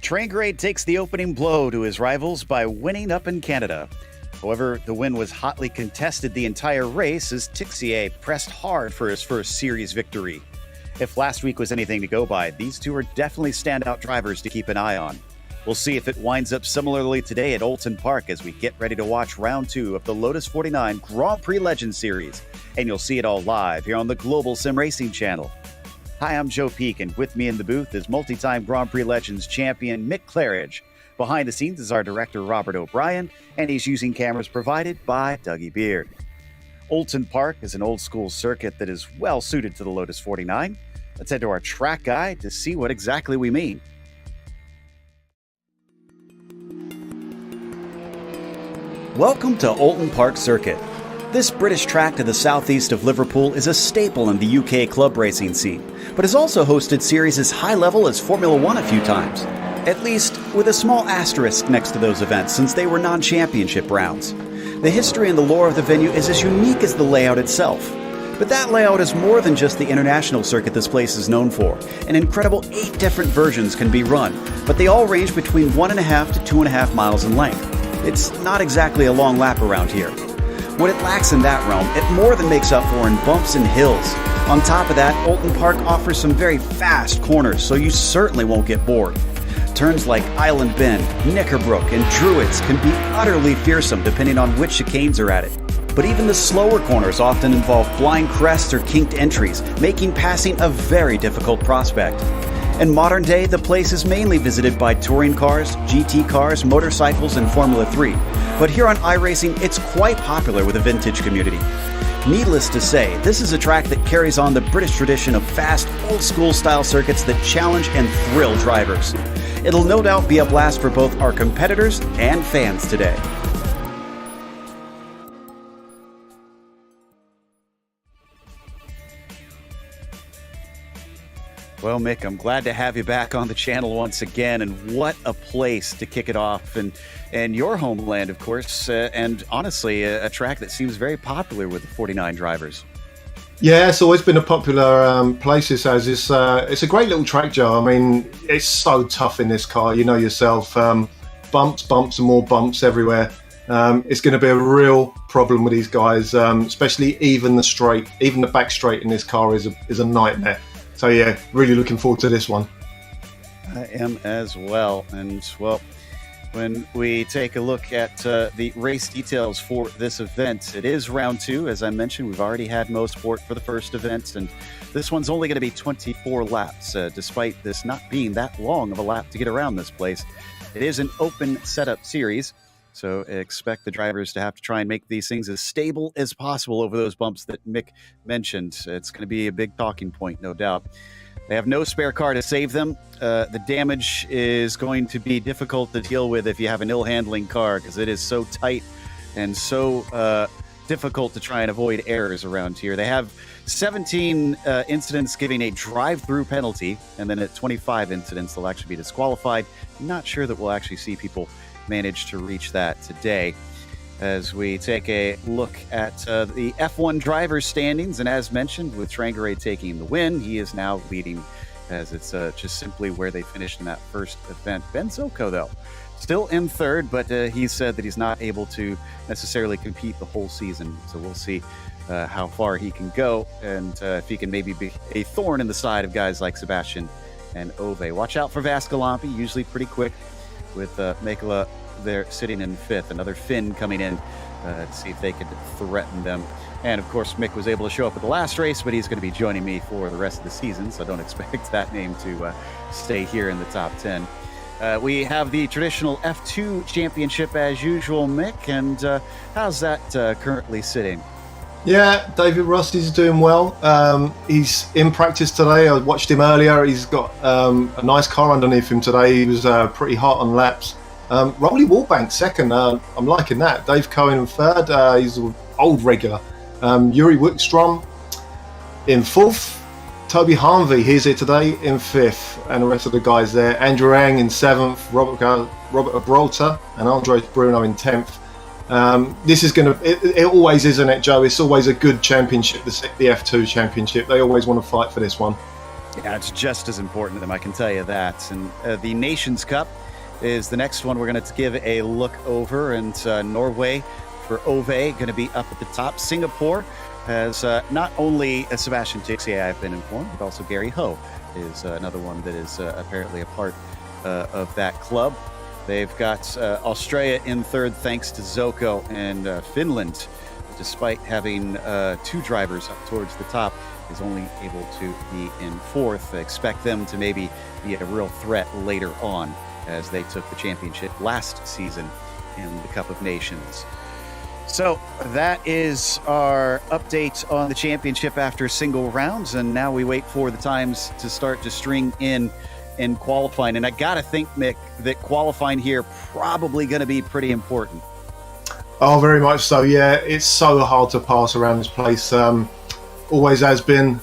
Trangrade takes the opening blow to his rivals by winning up in Canada. However, the win was hotly contested the entire race as Tixier pressed hard for his first series victory. If last week was anything to go by, these two are definitely standout drivers to keep an eye on. We'll see if it winds up similarly today at Oulton Park as we get ready to watch round 2 of the Lotus 49 Grand Prix Legends Series. And you'll see it all live here on the Global Sim Racing channel. Hi, I'm Joe Peak, and with me in the booth is multi-time Grand Prix Legends champion Mick Claridge. Behind the scenes is our director Robert O'Brien, and he's using cameras provided by Dougie Beard. Oulton Park is an old-school circuit that is well suited to the Lotus 49. Let's head to our track guide to see what exactly we mean. Welcome to Oulton Park Circuit. This British track to the southeast of Liverpool is a staple in the UK club racing scene, but has also hosted series as high level as Formula One a few times. At least, with a small asterisk next to those events since they were non-championship rounds. The history and the lore of the venue is as unique as the layout itself. But that layout is more than just the international circuit this place is known for. An incredible 8 different versions can be run, but they all range between 1.5 to 2.5 miles in length. It's not exactly a long lap around here. What it lacks in that realm, it more than makes up for in bumps and hills. On top of that, Oulton Park offers some very fast corners, so you certainly won't get bored. Turns like Island Bend, Knickerbrook, and Druids can be utterly fearsome depending on which chicanes are at it. But even the slower corners often involve blind crests or kinked entries, making passing a very difficult prospect. In modern day, the place is mainly visited by touring cars, GT cars, motorcycles, and Formula 3. But here on iRacing, it's quite popular with the vintage community. Needless to say, this is a track that carries on the British tradition of fast, old-school style circuits that challenge and thrill drivers. It'll no doubt be a blast for both our competitors and fans today. Well, Mick, I'm glad to have you back on the channel once again, and what a place to kick it off, and your homeland, of course, and honestly, a track that seems very popular with the 49 drivers. Yeah, it's always been a popular place, this has. It's a great little track, Joe. I mean, it's so tough in this car, you know yourself. Bumps, and more bumps everywhere. It's going to be a real problem with these guys, especially even the back straight in this car is a nightmare. So yeah, really looking forward to this one. I am as well. And well, when we take a look at the race details for this event, it is round 2. As I mentioned, we've already had Motorsport for the first event, and this one's only going to be 24 laps, despite this not being that long of a lap to get around this place. It is an open setup series, so expect the drivers to have to try and make these things as stable as possible over those bumps that Mick mentioned. It's going to be a big talking point, no doubt. They have no spare car to save them. The damage is going to be difficult to deal with if you have an ill-handling car, because it is so tight and so difficult to try and avoid errors around here. They have 17 incidents giving a drive-through penalty, and then at 25 incidents, they'll actually be disqualified. I'm not sure that we'll actually see people manage to reach that today. As we take a look at the F1 drivers standings, and as mentioned, with Trangrade taking the win, he is now leading, as it's just simply where they finished in that first event. Ben Zoko, though, still in third, but he said that he's not able to necessarily compete the whole season, so we'll see how far he can go, and if he can maybe be a thorn in the side of guys like Sebastian and Ove. Watch out for Vascalampi, usually pretty quick, with Mikola there sitting in 5th. Another Finn coming in to see if they could threaten them. And of course, Mick was able to show up at the last race, but he's going to be joining me for the rest of the season, so don't expect that name to stay here in the top 10. We have the traditional F2 championship as usual, Mick, and how's that currently sitting? Yeah, David Ross is doing well. He's in practice today. I watched him earlier. He's got a nice car underneath him today. He was pretty hot on laps. Rolly Wallbank second. I'm liking that. Dave Cohen in third. He's an old regular. Yuri Wickstrom in 4th. Toby Harnvey, he's here today, in 5th. And the rest of the guys there. Andrew Ang in 7th. Robert Abrolta and Andres Bruno in 10th. This is going to, it always is, isn't it, Joe? It's always a good championship, the F2 championship. They always want to fight for this one. Yeah, it's just as important to them, I can tell you that. And the Nations Cup is the next one we're going to give a look over. And Norway for Ove going to be up at the top. Singapore has not only Sebastian Tixier, I've been informed, but also Gary Ho is another one that is apparently a part of that club. They've got Australia in third thanks to Zoko, and Finland, despite having two drivers up towards the top, is only able to be in fourth. I expect them to maybe be a real threat later on, as they took the championship last season in the Cup of Nations. So that is our update on the championship after single rounds, and now we wait for the times to start to string in qualifying. And I gotta think, Mick, that qualifying here probably going to be pretty important. Oh, very much so. Yeah, it's so hard to pass around this place. Always has been.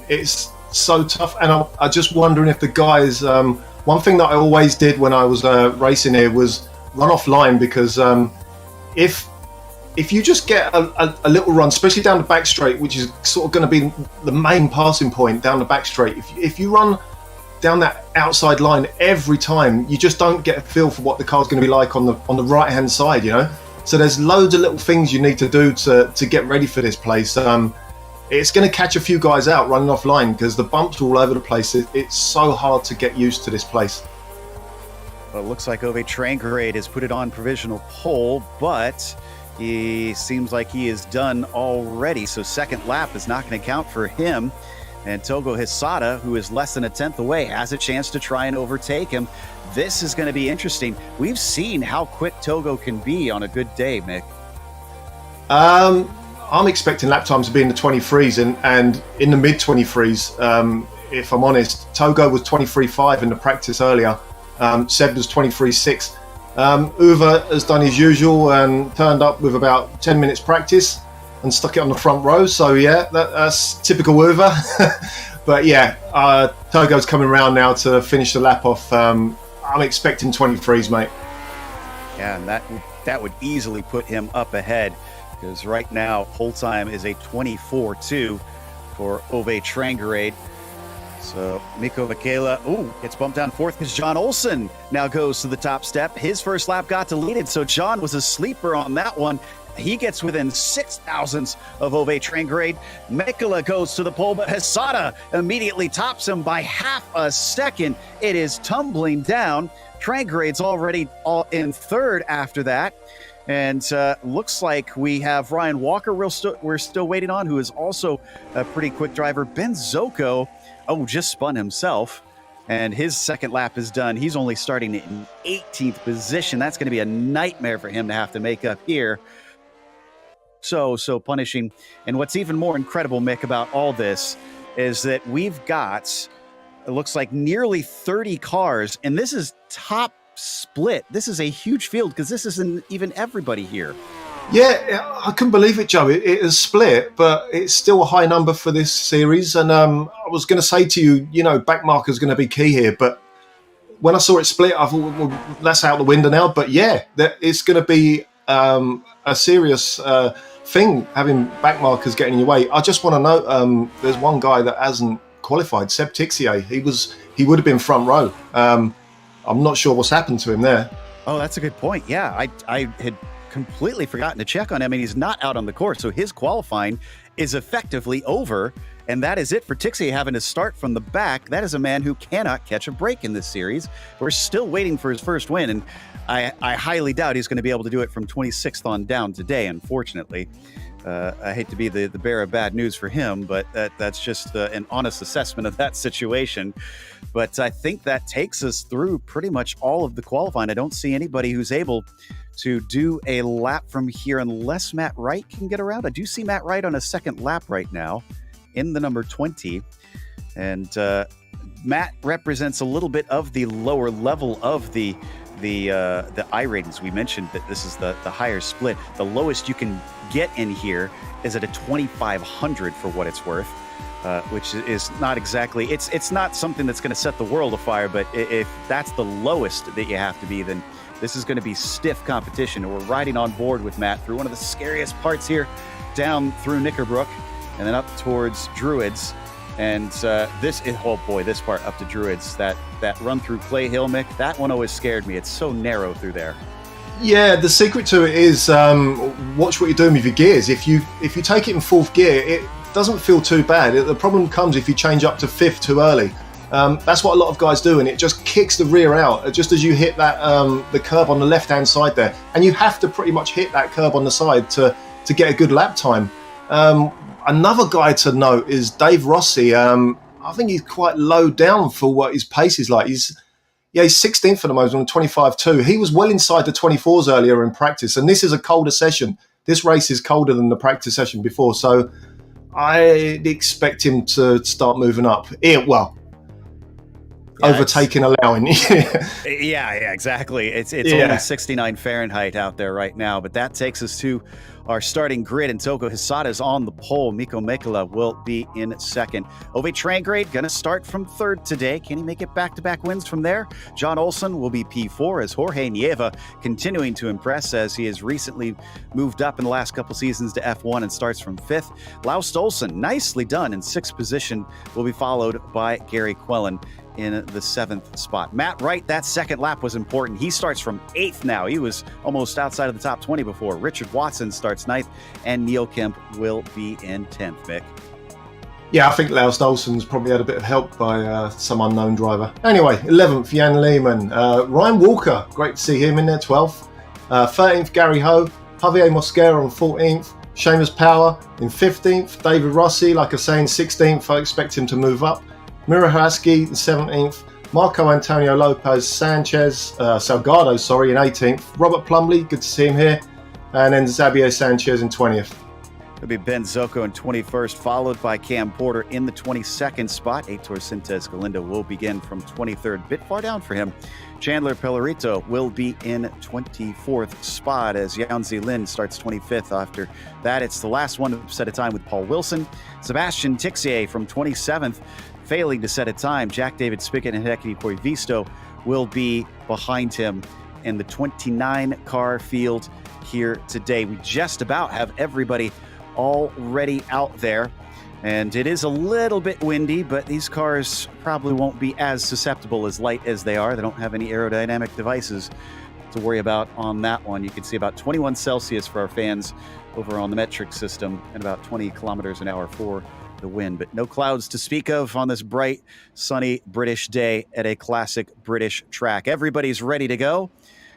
It's so tough, and I'm just wondering if the guys. One thing that I always did when I was racing here was run off line, because if you just get a little run, especially down the back straight, which is sort of going to be the main passing point down the back straight, if you run down that outside line every time, you just don't get a feel for what the car's going to be like on the right hand side, you know. So there's loads of little things you need to do to get ready for this place. It's going to catch a few guys out running offline, because the bumps are all over the place. It's so hard to get used to this place. Well, it looks like Ove Trangerade has put it on provisional pole, but he seems like he is done already. So second lap is not going to count for him. And Togo Hisada, who is less than a tenth away, has a chance to try and overtake him. This is going to be interesting. We've seen how quick Togo can be on a good day, Mick. I'm expecting lap times to be in the 23s and in the mid 23s. If I'm honest, Togo was 23.5 in the practice earlier. Seb was 23.6. Uwe has done his usual and turned up with about 10 minutes practice and stuck it on the front row. So yeah, that's typical Uwe. But yeah, Togo's coming around now to finish the lap off. I'm expecting 23s, mate. Yeah, and that would easily put him up ahead, because right now whole time is a 24.2 for Ove Trangerade. So Mikko Vakela, gets bumped down fourth, because John Olsen now goes to the top step. His first lap got deleted, so John was a sleeper on that one. He gets within 6 thousandths of Ove Trangerade. Mikkola goes to the pole, but Hisada immediately tops him by half a second. It is tumbling down. Trangerade's already all in third after that. And looks like we have Ryan Walker we're still waiting on, who is also a pretty quick driver. Ben Zoko, just spun himself, and his second lap is done. He's only starting in 18th position. That's going to be a nightmare for him to have to make up here. So punishing. And what's even more incredible, Mick, about all this is that we've got, it looks like, nearly 30 cars, and this is top split. This is a huge field, because this isn't even everybody here. Yeah, I couldn't believe it, Joe. It is split, but it's still a high number for this series. And I was going to say to you, back marker is going to be key here. But when I saw it split, I thought, well, that's out the window now. But yeah, it's going to be a serious thing, having back markers getting in your way. I just want to note, there's one guy that hasn't qualified, Seb Tixier. He would have been front row. I'm not sure what's happened to him there. Oh, that's a good point. Yeah, I had completely forgotten to check on him, and he's not out on the course, so his qualifying is effectively over, and that is it for Tixier having to start from the back. That is a man who cannot catch a break in this series. We're still waiting for his first win, and I highly doubt he's going to be able to do it from 26th on down today, unfortunately. I hate to be the bearer of bad news for him, but that's just an honest assessment of that situation. But I think that takes us through pretty much all of the qualifying. I don't see anybody who's able to do a lap from here unless Matt Wright can get around. I do see Matt Wright on a second lap right now in the number 20. And Matt represents a little bit of the lower level of the I ratings. We mentioned that this is the higher split. The lowest you can get in here is at a 2,500 for what it's worth, which is not exactly, it's not something that's going to set the world afire, but if that's the lowest that you have to be, then This is going to be stiff competition. We're riding on board with Matt through one of the scariest parts here, down through Knickerbrook and then up towards Druids. And this part up to Druids, that run through Clay Hill, Mick, that one always scared me. It's so narrow through there. Yeah, the secret to it is watch what you're doing with your gears. If you take it in 4th gear, it doesn't feel too bad. The problem comes if you change up to 5th too early. That's what a lot of guys do, and it just kicks the rear out just as you hit that the curb on the left-hand side there. And you have to pretty much hit that curb on the side to get a good lap time. Another guy to note is Dave Rossi. I think he's quite low down for what his pace is like. He's 16th for the moment on 25.2. He was well inside the 24s earlier in practice, and this is a colder session. This race is colder than the practice session before, so I'd expect him to start moving up. Overtaking, allowing. yeah, exactly. It's only 69 Fahrenheit out there right now, but that takes us to our starting grid, and Toko Hisada is on the pole. Mikko Mekala will be in second. Ove Trangrade going to start from third today. Can he make it back-to-back wins from there? John Olsen will be P4 as Jorge Nieva continuing to impress as he has recently moved up in the last couple seasons to F1 and starts from fifth. Laust Olsen, nicely done in sixth position, will be followed by Gary Quellen in the 7th spot. Matt Wright, that second lap was important. He starts from 8th now. He was almost outside of the top 20 before. Richard Watson starts 9th, and Neil Kemp will be in 10th, Mick. Yeah, I think Laust Olsen's probably had a bit of help by some unknown driver. Anyway, 11th, Jan Lehman. Ryan Walker, great to see him in there, 12th. 13th, Gary Ho. Javier Mosquera on 14th. Seamus Power in 15th. David Rossi, like I say, in 16th. I expect him to move up. Mira Haraski in 17th, Marco Antonio Lopez Salgado in 18th, Robert Plumley, good to see him here, and then Xavier Sanchez in 20th. It'll be Ben Zocco in 21st, followed by Cam Porter in the 22nd spot. Heitor Sintes Galindo will begin from 23rd, bit far down for him. Chandler Pellerito will be in 24th spot as Yaounzi Lin starts 25th. After that, it's the last one to set a time with Paul Wilson. Sebastian Tixier from 27th. Failing to set a time, Jack David Spickett and Hideki Koivisto will be behind him in the 29-car field here today. We just about have everybody already out there, and it is a little bit windy, but these cars probably won't be as susceptible as light as they are. They don't have any aerodynamic devices to worry about on that one. You can see about 21 Celsius for our fans over on the metric system and about 20 kilometers an hour for the wind, but no clouds to speak of on this bright, sunny British day at a classic British track. Everybody's ready to go.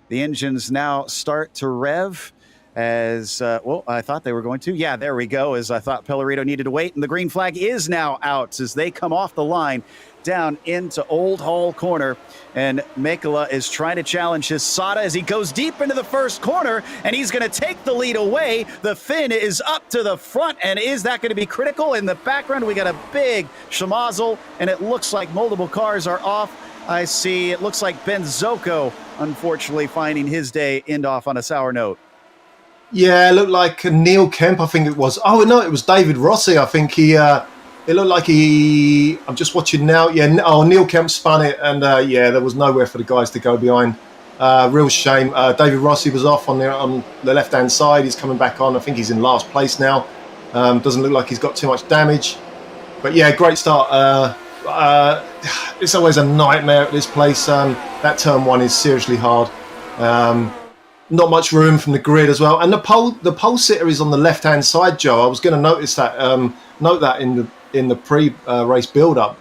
The engines now start to rev as, I thought they were going to. Yeah, there we go, as I thought Pellerito needed to wait, and the green flag is now out as they come off the line down into Old Hall Corner, and Mekala is trying to challenge his Sada as he goes deep into the first corner, and he's going to take the lead away. The fin is up to the front, and is that going to be critical? In the background, we got a big schmozzle, and it looks like multiple cars are off. I see, it looks like Ben Zocco, unfortunately, finding his day end off on a sour note. Yeah, it looked like Neil Kemp, I think it was. Oh, no, it was David Rossi. I think it looked like I'm just watching now. Yeah, Neil Kemp spun it, and there was nowhere for the guys to go behind. Real shame. David Rossi was off on the left-hand side. He's coming back on. I think he's in last place now. Doesn't look like he's got too much damage. But yeah, great start. It's always a nightmare at this place. That turn one is seriously hard. Not much room from the grid as well. And the pole sitter is on the left-hand side, Joe. I was going to notice that. Note that in the pre-race build-up.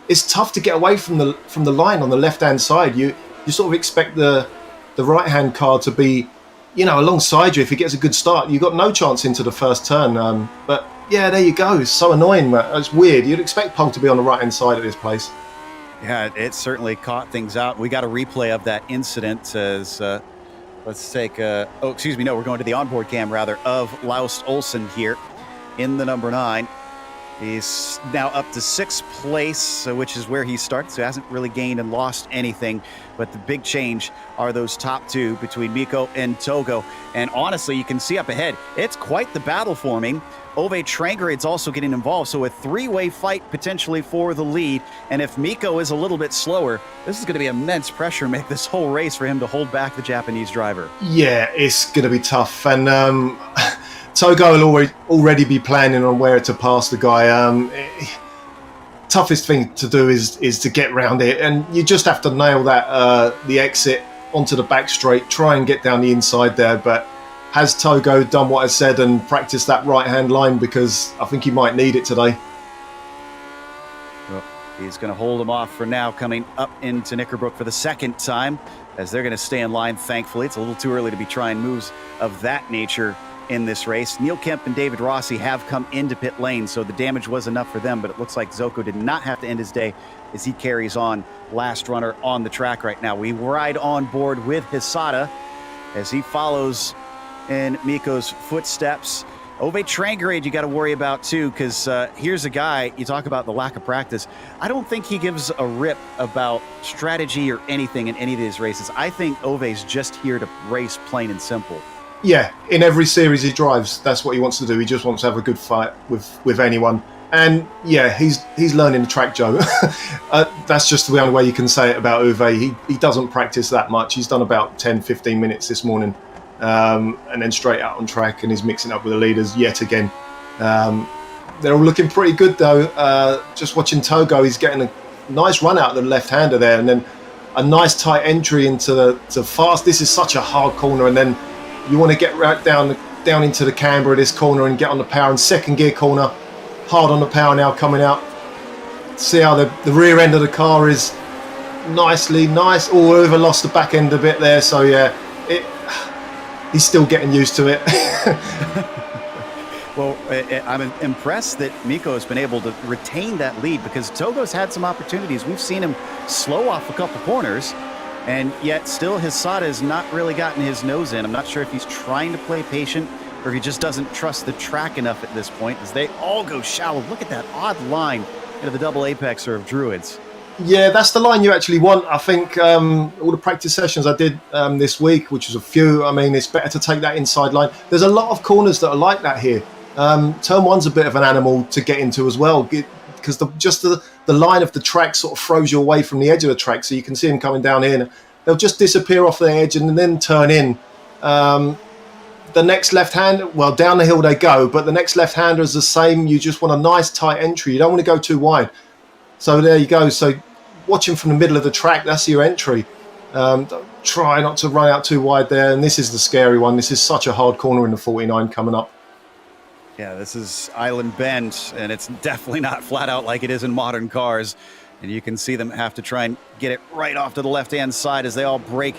It's tough to get away from the line on the left-hand side. You sort of expect the right-hand car to be, alongside you if it gets a good start. You've got no chance into the first turn. But yeah, there you go. It's so annoying, Matt. It's weird. You'd expect pole to be on the right-hand side of this place. Yeah, it certainly caught things out. We got a replay of that incident as... Let's take we're going to the onboard cam, rather, of Laust Olsen here in the number 9. He's now up to 6th place, which is where he started, so he hasn't really gained and lost anything. But the big change are those top two between Mikko and Togo. And honestly, you can see up ahead, it's quite the battle forming. Ove Trangered's also getting involved, so a three-way fight potentially for the lead. And if Mikko is a little bit slower, this is going to be immense pressure make this whole race for him to hold back the Japanese driver. Yeah, it's going to be tough. And Togo will already be planning on where to pass the guy. Toughest thing to do is to get round it, and you just have to nail that the exit onto the back straight, try and get down the inside there. But has Togo done what I said and practiced that right-hand line? Because I think he might need it today. Well, he's going to hold him off for now, coming up into Knickerbrook for the second time, as they're going to stay in line, thankfully. It's a little too early to be trying moves of that nature in this race. Neil Kemp and David Rossi have come into pit lane, so the damage was enough for them, but it looks like Zoko did not have to end his day as he carries on, last runner on the track right now. We ride on board with Hisada as he follows in Mikko's footsteps. Ove Trangered you got to worry about too, because here's a guy, you talk about the lack of practice. I don't think he gives a rip about strategy or anything in any of these races. I think Ove's just here to race, plain and simple. Yeah, in every series he drives, that's what he wants to do. He just wants to have a good fight with anyone. And yeah, he's learning the track, Joe. That's just the only way you can say it about Uwe. He doesn't practice that much. He's done about 10-15 minutes this morning, and then straight out on track, and he's mixing up with the leaders yet again. They're all looking pretty good though. Just watching Togo, he's getting a nice run out of the left-hander there, and then a nice tight entry into the fast. This is such a hard corner, and then you want to get right down into the camber of this corner and get on the power. And second gear corner, hard on the power now coming out. See how the rear end of the car is nice. Oh, over lost the back end a bit there. So yeah, he's still getting used to it. Well, I'm impressed that Mikko has been able to retain that lead, because Togo's had some opportunities. We've seen him slow off a couple corners, and yet still Hisada has not really gotten his nose in. I'm not sure if he's trying to play patient or if he just doesn't trust the track enough at this point, as they all go shallow. Look at that odd line into the double apexer of Druids. Yeah, that's the line you actually want. I think all the practice sessions I did this week, which was a few, I mean, it's better to take that inside line. There's a lot of corners that are like that here. Turn one's a bit of an animal to get into as well, because the line of the track sort of throws you away from the edge of the track, so you can see them coming down here. And they'll just disappear off the edge and then turn in. The next left-hander, well, down the hill they go, but the next left-hander is the same. You just want a nice tight entry. You don't want to go too wide. So there you go. So watching from the middle of the track, that's your entry. Try not to run out too wide there. And this is the scary one. This is such a hard corner in the 49 coming up. Yeah, this is Island Bend, and it's definitely not flat out like it is in modern cars. And you can see them have to try and get it right off to the left-hand side as they all break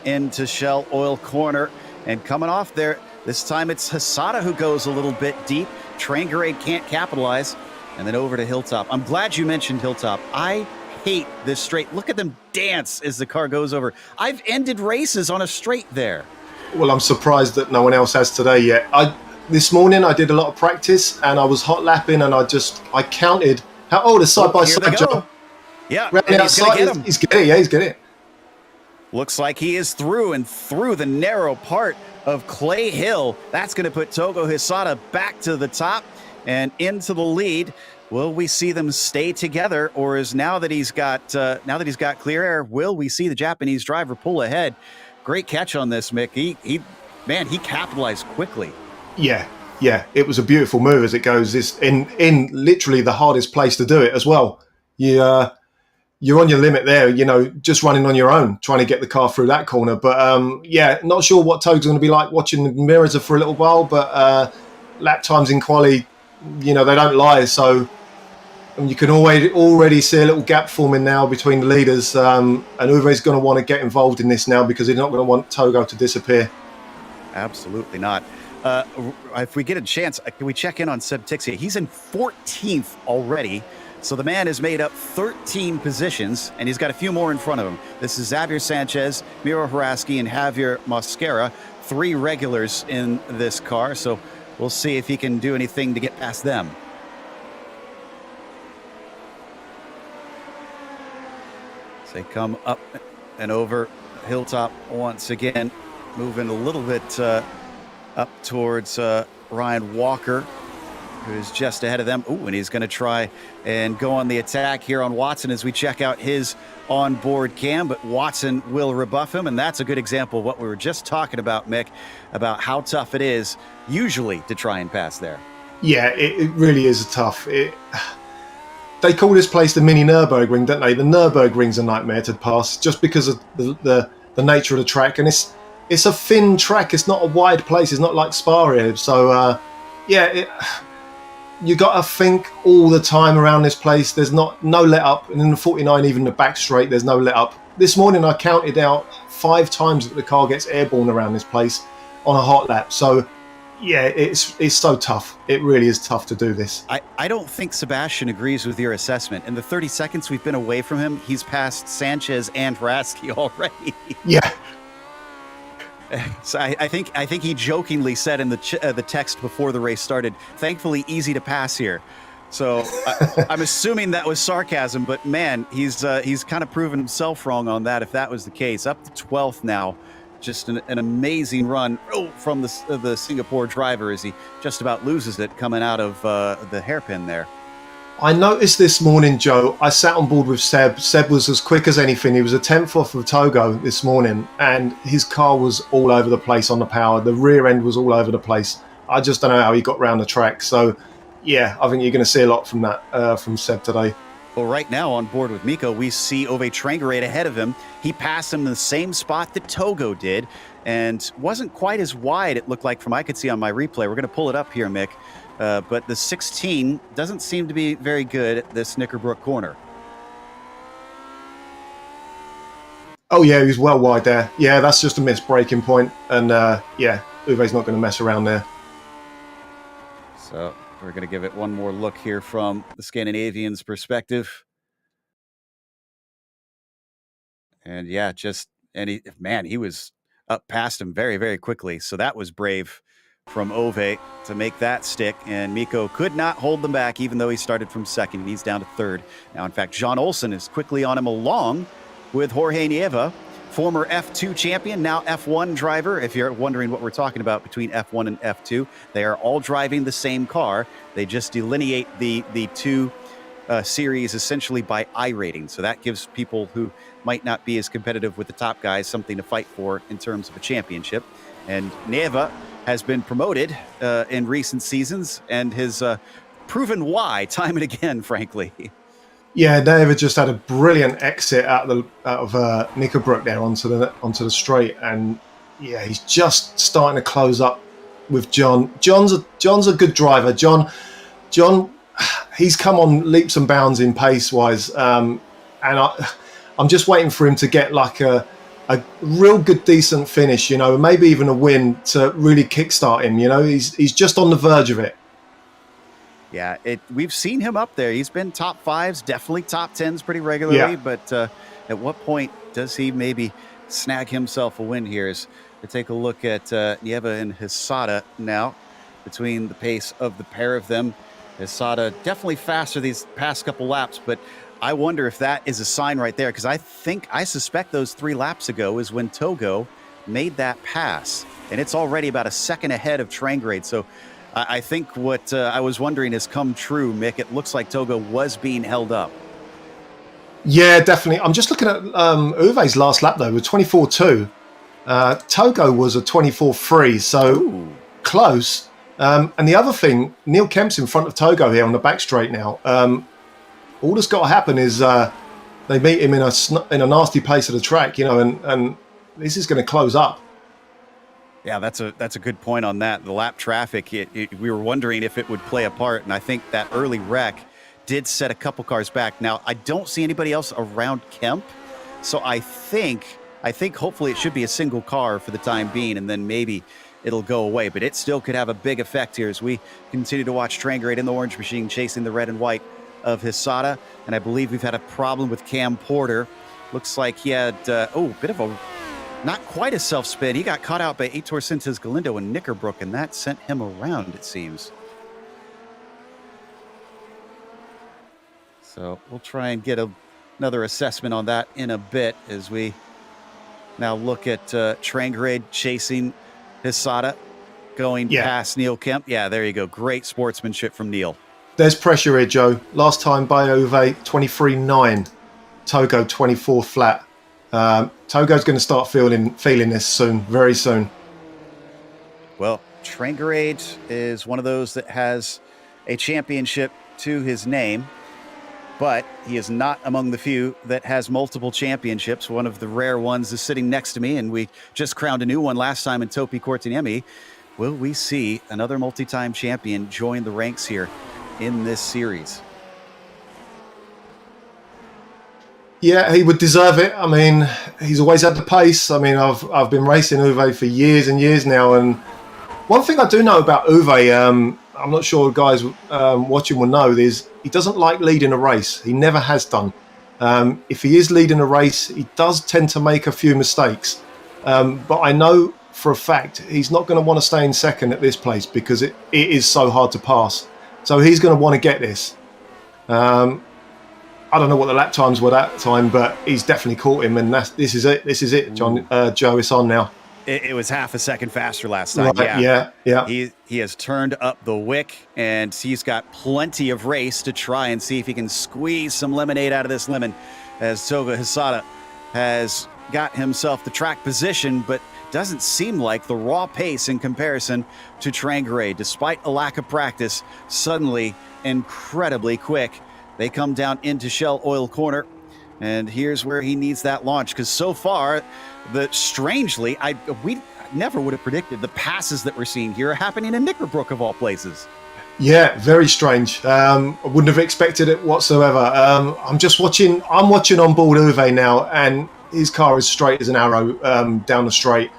into Shell Oil Corner. And coming off there, this time it's Hisada who goes a little bit deep. Trangered can't capitalize. And then over to Hilltop. I'm glad you mentioned Hilltop. I hate this straight. Look at them dance as the car goes over. I've ended races on a straight there. Well, I'm surprised that no one else has today yet. This morning I did a lot of practice and I was hot lapping, and I counted how the side by side jump. Yeah, he's get it. Looks like he is through the narrow part of Clay Hill. That's going to put Togo Hisada back to the top and into the lead. Will we see them stay together, or is now that he's got clear air, will we see the Japanese driver pull ahead? Great catch on this, Mick. He capitalized quickly. Yeah, it was a beautiful move as it goes. It's in literally the hardest place to do it as well. You're on your limit there, just running on your own, trying to get the car through that corner. But not sure what Toad's going to be like watching the mirrors for a little while. But lap times in quali, they don't lie. So you can already see a little gap forming now between the leaders. And Uwe's going to want to get involved in this now, because he's not going to want Togo to disappear. Absolutely not. If we get a chance, can we check in on Seb Tixia? He's in 14th already. So the man has made up 13 positions, and he's got a few more in front of him. This is Xavier Sanchez, Miro Haraski, and Javier Mosquera, 3 regulars in this car. So we'll see if he can do anything to get past them. they come up and over hilltop once again, moving a little bit up towards Ryan Walker, who's just ahead of them. Ooh, and he's going to try and go on the attack here on Watson as we check out his onboard cam, but Watson will rebuff him, and that's a good example of what we were just talking about, Mick, about how tough it is usually to try and pass there. Yeah, it really is tough. They call this place the mini Nürburgring, don't they? The Nürburgring's a nightmare to pass just because of the nature of the track, and it's a thin track. It's not a wide place. It's not like Spa here. So you got to think all the time around this place. There's no let up, and in the 49, even the back straight, there's no let up. This morning I counted out 5 times that the car gets airborne around this place on a hot lap. So yeah, it's so tough. It really is tough to do this. I don't think Sebastian agrees with your assessment. In the 30 seconds we've been away from him, he's passed Sanchez and Rasky already. Yeah. So I think he jokingly said in the text before the race started, thankfully easy to pass here. So I'm assuming that was sarcasm, but man, he's kind of proven himself wrong on that if that was the case. Up to 12th now. Just an amazing run from the Singapore driver as he just about loses it coming out of the hairpin there. I noticed this morning, Joe, I sat on board with Seb. Seb was as quick as anything. He was a 10th off of Togo this morning, and his car was all over the place on the power. The rear end was all over the place. I just don't know how he got around the track. So, yeah, I think you're going to see a lot from that from Seb today. Well, right now on board with Miko, we see Ove Trangerade ahead of him. He passed him in the same spot that Togo did and wasn't quite as wide, it looked like, from I could see on my replay. We're going to pull it up here, Mick. But the 16 doesn't seem to be very good at this Knickerbrook corner. Oh, yeah, he was well wide there. Yeah, that's just a missed braking point. And, yeah, Uwe's not going to mess around there. So we're going to give it one more look here from the Scandinavian's perspective. And yeah, he was up past him very, very quickly. So that was brave from Ove to make that stick. And Miko could not hold them back, even though he started from second. He's down to third. Now, in fact, John Olsen is quickly on him along with Jorge Nieva, former F2 champion, now F1 driver. If you're wondering what we're talking about between F1 and F2, they are all driving the same car. They just delineate the two series essentially by iRating. So that gives people who might not be as competitive with the top guys something to fight for in terms of a championship. And Nieva has been promoted in recent seasons and has proven why time and again, frankly. Yeah, David just had a brilliant exit out of Knickerbrook there onto the straight, and yeah, he's just starting to close up with John. John's a good driver. John, he's come on leaps and bounds in pace wise, and I'm just waiting for him to get like a real good, decent finish. You know, maybe even a win to really kickstart him. You know, he's just on the verge of it. Yeah, we've seen him up there. He's been top fives, definitely top tens pretty regularly. Yeah. But at what point does he maybe snag himself a win here? As we take a look at Nieva and Hisada now, between the pace of the pair of them. Hisada definitely faster these past couple laps, but I wonder if that is a sign right there, because I suspect those 3 laps ago is when Togo made that pass, and it's already about a second ahead of Trangerade. So I think what I was wondering has come true, Mick. It looks like Togo was being held up. Yeah, definitely. I'm just looking at Uwe's last lap, though, with 24.2. Togo was a 24.3, so ooh, close. And the other thing, Neil Kemp's in front of Togo here on the back straight now. All that's got to happen is they meet him in a nasty place of the track, you know, and this is going to close up. Yeah, that's a good point on that. The lap traffic, we were wondering if it would play a part, and I think that early wreck did set a couple cars back. Now, I don't see anybody else around Kemp, so I think hopefully it should be a single car for the time being, and then maybe it'll go away. But it still could have a big effect here as we continue to watch Trangerade in the orange machine chasing the red and white of Hisada, and I believe we've had a problem with Cam Porter. Looks like he had, a bit of a not quite a self-spin. He got caught out by Heitor Sintes Galindo and Knickerbrook, and that sent him around, it seems. So we'll try and get a another assessment on that in a bit as we now look at Trangrade chasing Hisada, going past Neil Kemp. Yeah, there you go. Great sportsmanship from Neil. There's pressure here, Joe. Last time Bayove 23.9, Togo 24 flat. Togo's going to start feeling this soon, very soon. Well, Trangrade is one of those that has a championship to his name, but he is not among the few that has multiple championships. One of the rare ones is sitting next to me, and we just crowned a new one last time in Topi Korteniemi. Will we see another multi-time champion join the ranks here in this series? Yeah, he would deserve it. I mean, he's always had the pace. I mean, I've been racing Uwe for years and years now, and one thing I do know about Uwe, I'm not sure guys watching will know, is he doesn't like leading a race. He never has done. If he is leading a race, he does tend to make a few mistakes. But I know for a fact he's not going to want to stay in second at this place because it is so hard to pass. So he's going to want to get this. I don't know what the lap times were that time, but he's definitely caught him, and this is it. This is it, John. Joe, it's on now. It was half a second faster last time. Right, yeah. He has turned up the wick, and he's got plenty of race to try and see if he can squeeze some lemonade out of this lemon, as Toga Hisada has got himself the track position, but doesn't seem like the raw pace in comparison to Trangrade. Despite a lack of practice, suddenly incredibly quick. They come down into Shell Oil Corner, and here's where he needs that launch, because so far, strangely, we never would have predicted the passes that we're seeing here are happening in Knickerbrook of all places. Yeah, very strange. I wouldn't have expected it whatsoever. I'm watching on board Uwe now, and his car is straight as an arrow down the straight.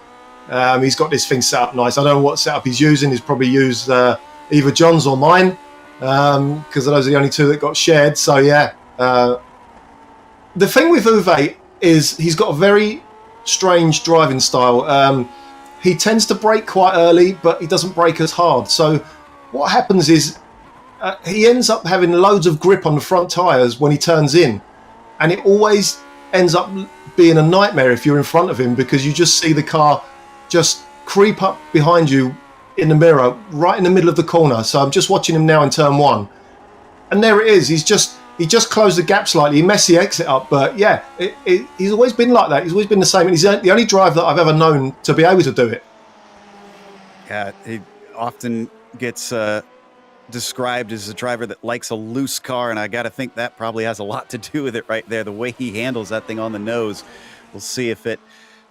He's got this thing set up nice. I don't know what setup he's using. He's probably used either John's or mine, because those are the only two that got shared. So yeah, the thing with Uwe is he's got a very strange driving style. He tends to brake quite early, but he doesn't brake as hard. So what happens is he ends up having loads of grip on the front tyres when he turns in, and it always ends up being a nightmare if you're in front of him, because you just see the car just creep up behind you in the mirror right in the middle of the corner. So I'm just watching him now in turn one, and there it is. He just closed the gap slightly. He messed the exit up, but yeah, he's always been like that. He's always been the same, and he's the only driver that I've ever known to be able to do it. Yeah, he often gets described as a driver that likes a loose car, and I got to think that probably has a lot to do with it right there. The way he handles that thing on the nose. We'll see if it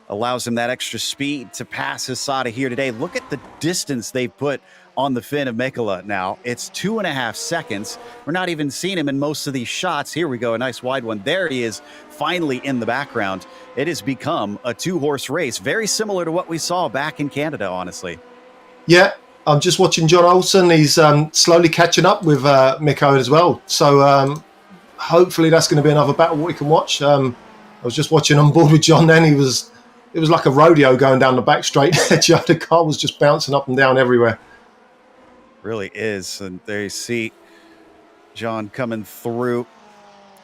allows him that extra speed to pass Hisada here today. Look at the distance they put on the fin of Mikkola now. It's 2.5 seconds. We're not even seeing him in most of these shots. Here we go, a nice wide one. There he is, finally in the background. It has become a two-horse race, very similar to what we saw back in Canada, honestly. Yeah, I'm just watching John Oulton. He's slowly catching up with Mikko as well. So hopefully that's going to be another battle we can watch. I was just watching on board with John then. It was like a rodeo going down the back straight. The car was just bouncing up and down everywhere. Really is. And there you see John coming through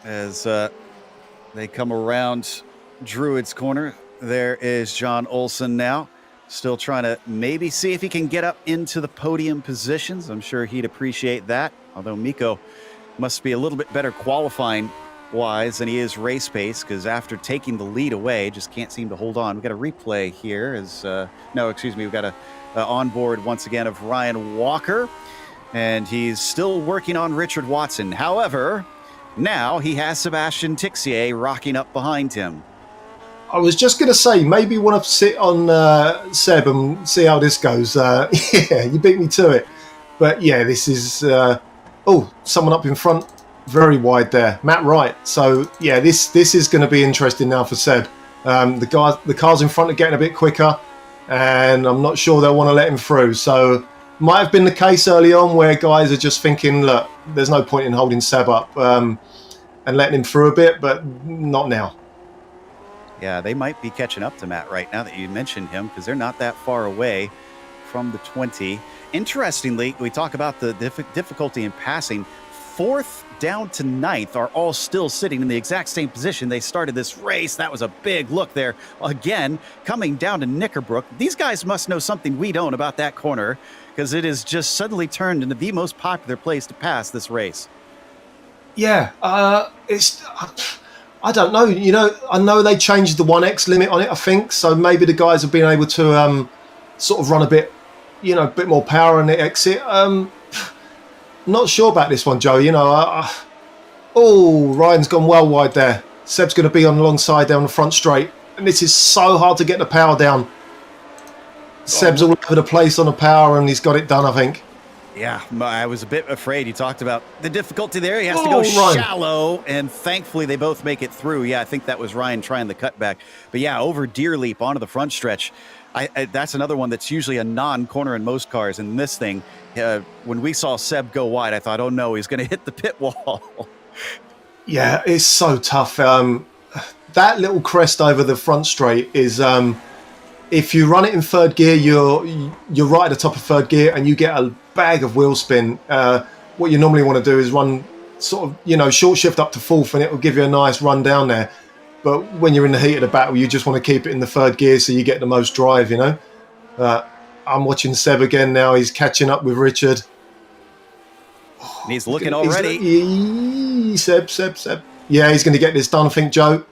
as they come around Druid's corner. There is John Olsen now, still trying to maybe see if he can get up into the podium positions. I'm sure he'd appreciate that, although Mikko must be a little bit better qualifying wise than he is race pace, because after taking the lead away, just can't seem to hold on. We got a replay here as we've got a onboard once again of Ryan Walker, and he's still working on Richard Watson. However, now he has Sebastian Tixier rocking up behind him. I was just going to say, maybe you want to sit on Seb and see how this goes. Yeah, you beat me to it. But yeah, this is... someone up in front, very wide there. Matt Wright. So yeah, this is going to be interesting now for Seb. The cars in front are getting a bit quicker, and I'm not sure they'll want to let him through. So might have been the case early on where guys are just thinking, look, there's no point in holding Seb up and letting him through a bit, but not now. Yeah, they might be catching up to Matt right now that you mentioned him, because they're not that far away from the 20. Interestingly, we talk about the difficulty in passing. 4th down to ninth are all still sitting in the exact same position they started this race. That was a big look there. Again, coming down to Knickerbrook. These guys must know something we don't about that corner, because it has just suddenly turned into the most popular place to pass this race. Yeah, I don't know. You know, I know they changed the 1x limit on it, I think. So maybe the guys have been able to sort of run a bit more power on the exit. Not sure about this one, Joe. You know, Ryan's gone well wide there. Seb's going to be on the long side down the front straight. And this is so hard to get the power down. Seb's all over the place on the power, and he's got it done, I think. Yeah, I was a bit afraid. You talked about the difficulty there. He has to go shallow, and thankfully they both make it through. Yeah, I think that was Ryan trying the cutback. But yeah, over deer leap onto the front stretch. That's another one that's usually a non-corner in most cars. And this thing, when we saw Seb go wide, I thought, oh no, he's going to hit the pit wall. Yeah, it's so tough. That little crest over the front straight is... if you run it in third gear, you're right at the top of third gear, and you get a bag of wheel spin. What you normally want to do is run sort of, short shift up to fourth, and it will give you a nice run down there. But when you're in the heat of the battle, you just want to keep it in the third gear so you get the most drive, I'm watching Seb again now. He's catching up with Richard. He's looking already. Seb. Yeah, he's going to get this done, I think, Joe.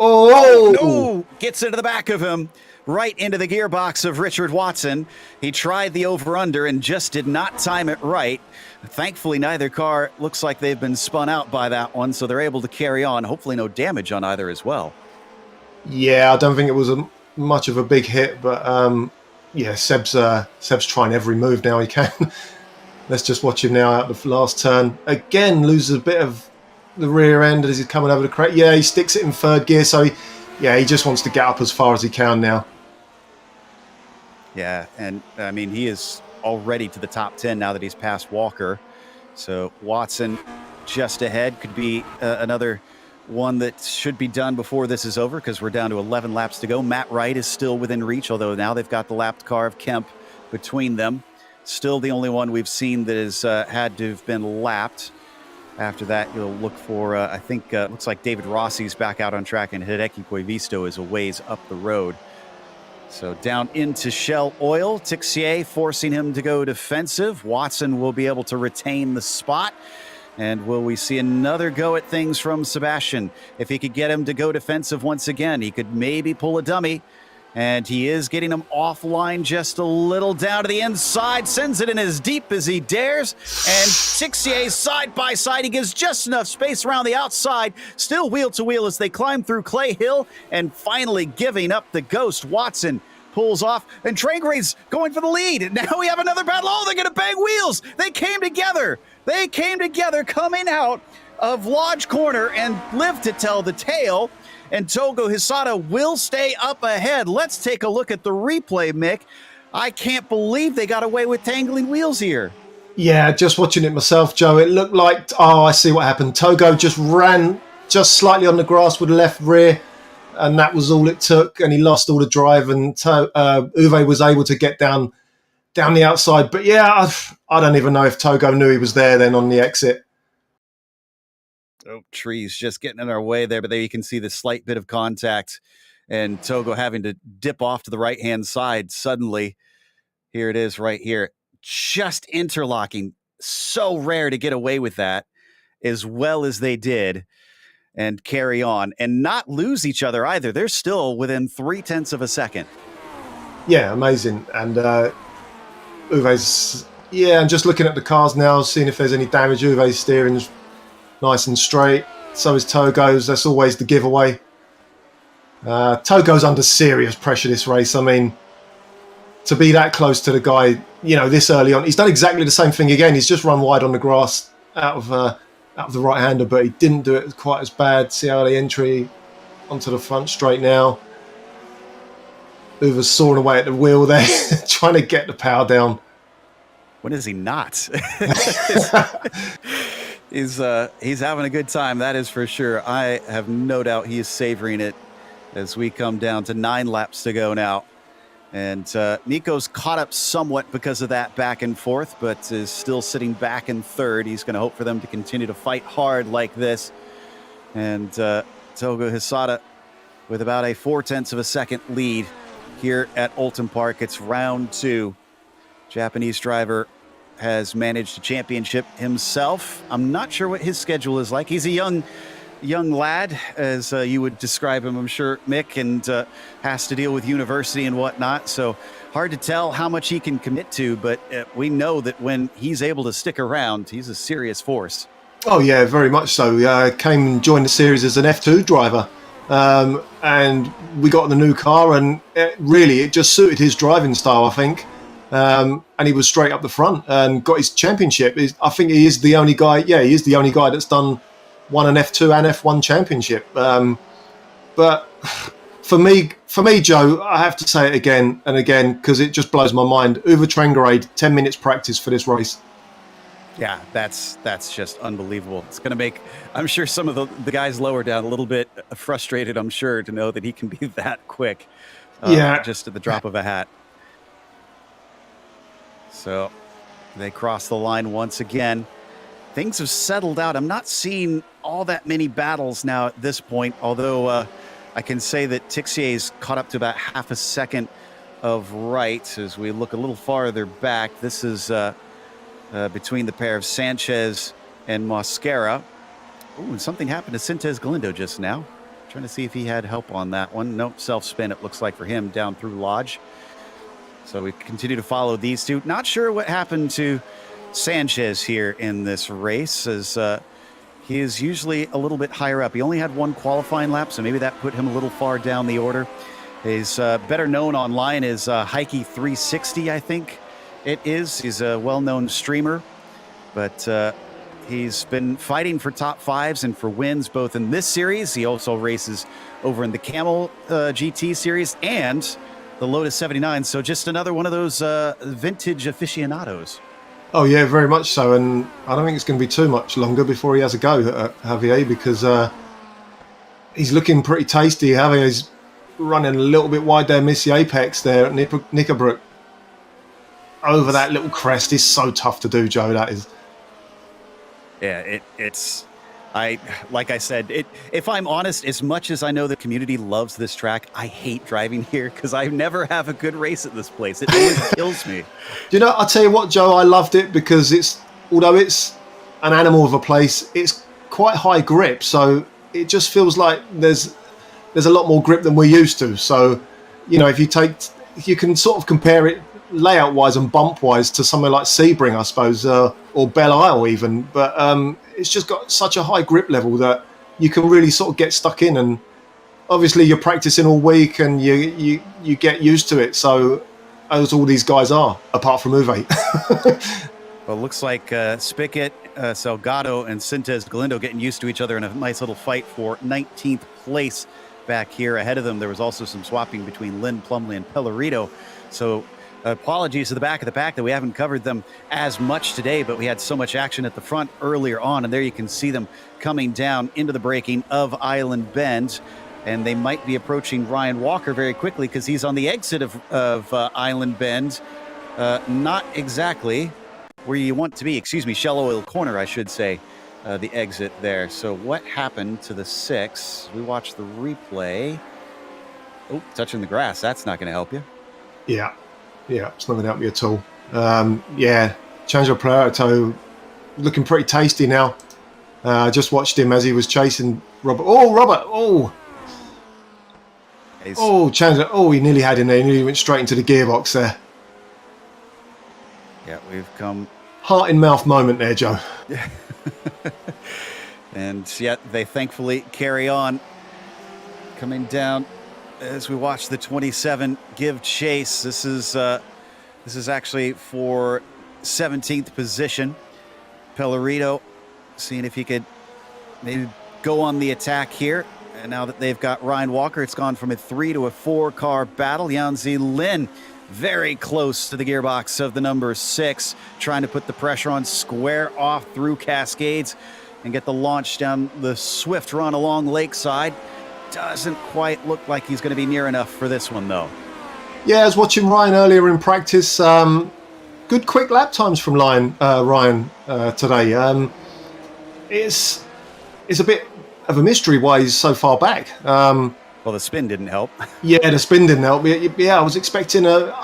Oh! No! Gets into the back of him. Right into the gearbox of Richard Watson. He tried the over-under and just did not time it right. Thankfully, neither car looks like they've been spun out by that one, so they're able to carry on. Hopefully no damage on either as well. Yeah, I don't think it was much of a big hit, but yeah, Seb's trying every move now he can. Let's just watch him now out the last turn. Again, loses a bit of the rear end as he's coming over the crate. Yeah, he sticks it in third gear, so he just wants to get up as far as he can now. Yeah, and I mean, he is already to the top 10 now that he's passed Walker. So Watson just ahead could be another one that should be done before this is over, because we're down to 11 laps to go. Matt Wright is still within reach, although now they've got the lapped car of Kemp between them. Still the only one we've seen that has had to have been lapped. After that, you'll look for, I think, looks like David Rossi's back out on track, and Hideki Koivisto is a ways up the road. So down into Shell Oil. Tixier forcing him to go defensive. Watson will be able to retain the spot. And will we see another go at things from Sebastian? If he could get him to go defensive once again, he could maybe pull a dummy. And he is getting him offline just a little down to the inside. Sends it in as deep as he dares. And Tixier side by side. He gives just enough space around the outside. Still wheel to wheel as they climb through Clay Hill. And finally giving up the ghost. Watson pulls off. And Traingray's going for the lead. And now we have another battle. Oh, they're going to bang wheels. They came together. They came together coming out of Lodge Corner and live to tell the tale. And Togo Hisata will stay up ahead. Let's take a look at the replay, Mick. I can't believe they got away with tangling wheels here. Yeah, just watching it myself, Joe. It looked like, I see what happened. Togo just ran just slightly on the grass with the left rear, and that was all it took, and he lost all the drive, and Uwe was able to get down the outside. But yeah, I don't even know if Togo knew he was there then on the exit. Oh, trees just getting in our way there, but there you can see the slight bit of contact, and Togo having to dip off to the right-hand side suddenly. Here it is right here. Just interlocking. So rare to get away with that as well as they did and carry on and not lose each other either. They're still within 0.3 of a second. Yeah, amazing. And Uwe's, I'm just looking at the cars now, seeing if there's any damage. Uwe's steering nice and straight. So is Togo's. That's always the giveaway. Togo's under serious pressure this race. I mean, to be that close to the guy, this early on, he's done exactly the same thing again. He's just run wide on the grass out of the right-hander, but he didn't do it quite as bad. See how the entry onto the front straight now. Uwe's sawing away at the wheel there, trying to get the power down. When is he not? He's having a good time, that is for sure. I have no doubt he is savoring it as we come down to 9 laps to go now. And Nico's caught up somewhat because of that back and forth, but is still sitting back in third. He's going to hope for them to continue to fight hard like this. And Togo Hisada with about a 0.4 of a second lead here at Oulton Park. It's round 2. Japanese driver has managed a championship himself. I'm not sure what his schedule is like. He's a young lad, as you would describe him, I'm sure, Mick, and has to deal with university and whatnot. So hard to tell how much he can commit to, but we know that when he's able to stick around, he's a serious force. Oh, yeah, very much so. Came and joined the series as an F2 driver. And we got the new car, and it just suited his driving style, I think. And he was straight up the front and got his championship. I think he is the only guy. Yeah, he is the only guy that's won an F2 and F1 championship. But for me, Joe, I have to say it again and again because it just blows my mind. Uwe Trengerade, 10 minutes practice for this race. Yeah, that's just unbelievable. It's going to make, I'm sure, some of the guys lower down a little bit frustrated, I'm sure, to know that he can be that quick. Just at the drop of a hat. So they cross the line once again. Things have settled out. I'm not seeing all that many battles now at this point, although I can say that Tixier's caught up to about half a second of right as we look a little farther back. This is between the pair of Sanchez and Mosquera. Oh, and something happened to Sintez Galindo just now. Trying to see if he had help on that one. Nope, self-spin, it looks like, for him down through Lodge. So we continue to follow these two. Not sure what happened to Sanchez here in this race, as he is usually a little bit higher up. He only had one qualifying lap, so maybe that put him a little far down the order. He's better known online as Heike360, I think it is. He's a well-known streamer, but he's been fighting for top fives and for wins both in this series. He also races over in the Camel GT series and the Lotus 79. So just another one of those vintage aficionados. Oh, yeah, very much so. And I don't think it's going to be too much longer before he has a go at Javier, because he's looking pretty tasty. Javier's running a little bit wide there, missed the apex there at Knickerbrook. Over that little crest is so tough to do, Joe, that is. Yeah, like I said, if I'm honest, as much as I know the community loves this track, I hate driving here because I never have a good race at this place. It always kills me. You know, I'll tell you what, Joe, I loved it because although it's an animal of a place, it's quite high grip. So it just feels like there's a lot more grip than we're used to. So, you know, if you can sort of compare it layout-wise and bump-wise to somewhere like Sebring, I suppose, or Belle Isle even. But it's just got such a high grip level that you can really sort of get stuck in. And obviously you're practicing all week and you get used to it. So as all these guys are, apart from Uwe. Well, it looks like Spickett, Salgado, and Sintez Galindo getting used to each other in a nice little fight for 19th place back here. Ahead of them, there was also some swapping between Lynn Plumley and Pellerito. So apologies to the back of the pack that we haven't covered them as much today, but we had so much action at the front earlier on, and there you can see them coming down into the braking of Island Bend, and they might be approaching Ryan Walker very quickly because he's on the exit of Island Bend. Not exactly where you want to be. Excuse me, Shell Oil Corner, I should say, the exit there. So what happened to the 6? We watched the replay. Oh, touching the grass. That's not going to help you. Yeah, it's not going to help me at all. Change of Priorato looking pretty tasty now. Just watched him as he was chasing Robert. Oh, Robert! He nearly had him there. He nearly went straight into the gearbox there. Yeah, we've come... Heart in mouth moment there, Joe. And yet they thankfully carry on. Coming down as we watch the 27 give chase. This is actually for 17th position. Pellerito seeing if he could maybe go on the attack here. And now that they've got Ryan Walker, it's gone from a 3 to a 4-car battle. Yanzi Lin very close to the gearbox of the number 6, trying to put the pressure on, square off through Cascades and get the launch down the swift run along Lakeside. Doesn't quite look like he's going to be near enough for this one, though. Yeah, I was watching Ryan earlier in practice. Good quick lap times from Ryan today. It's a bit of a mystery why he's so far back. Well, the spin didn't help. Yeah, the spin didn't help. Yeah, I was expecting him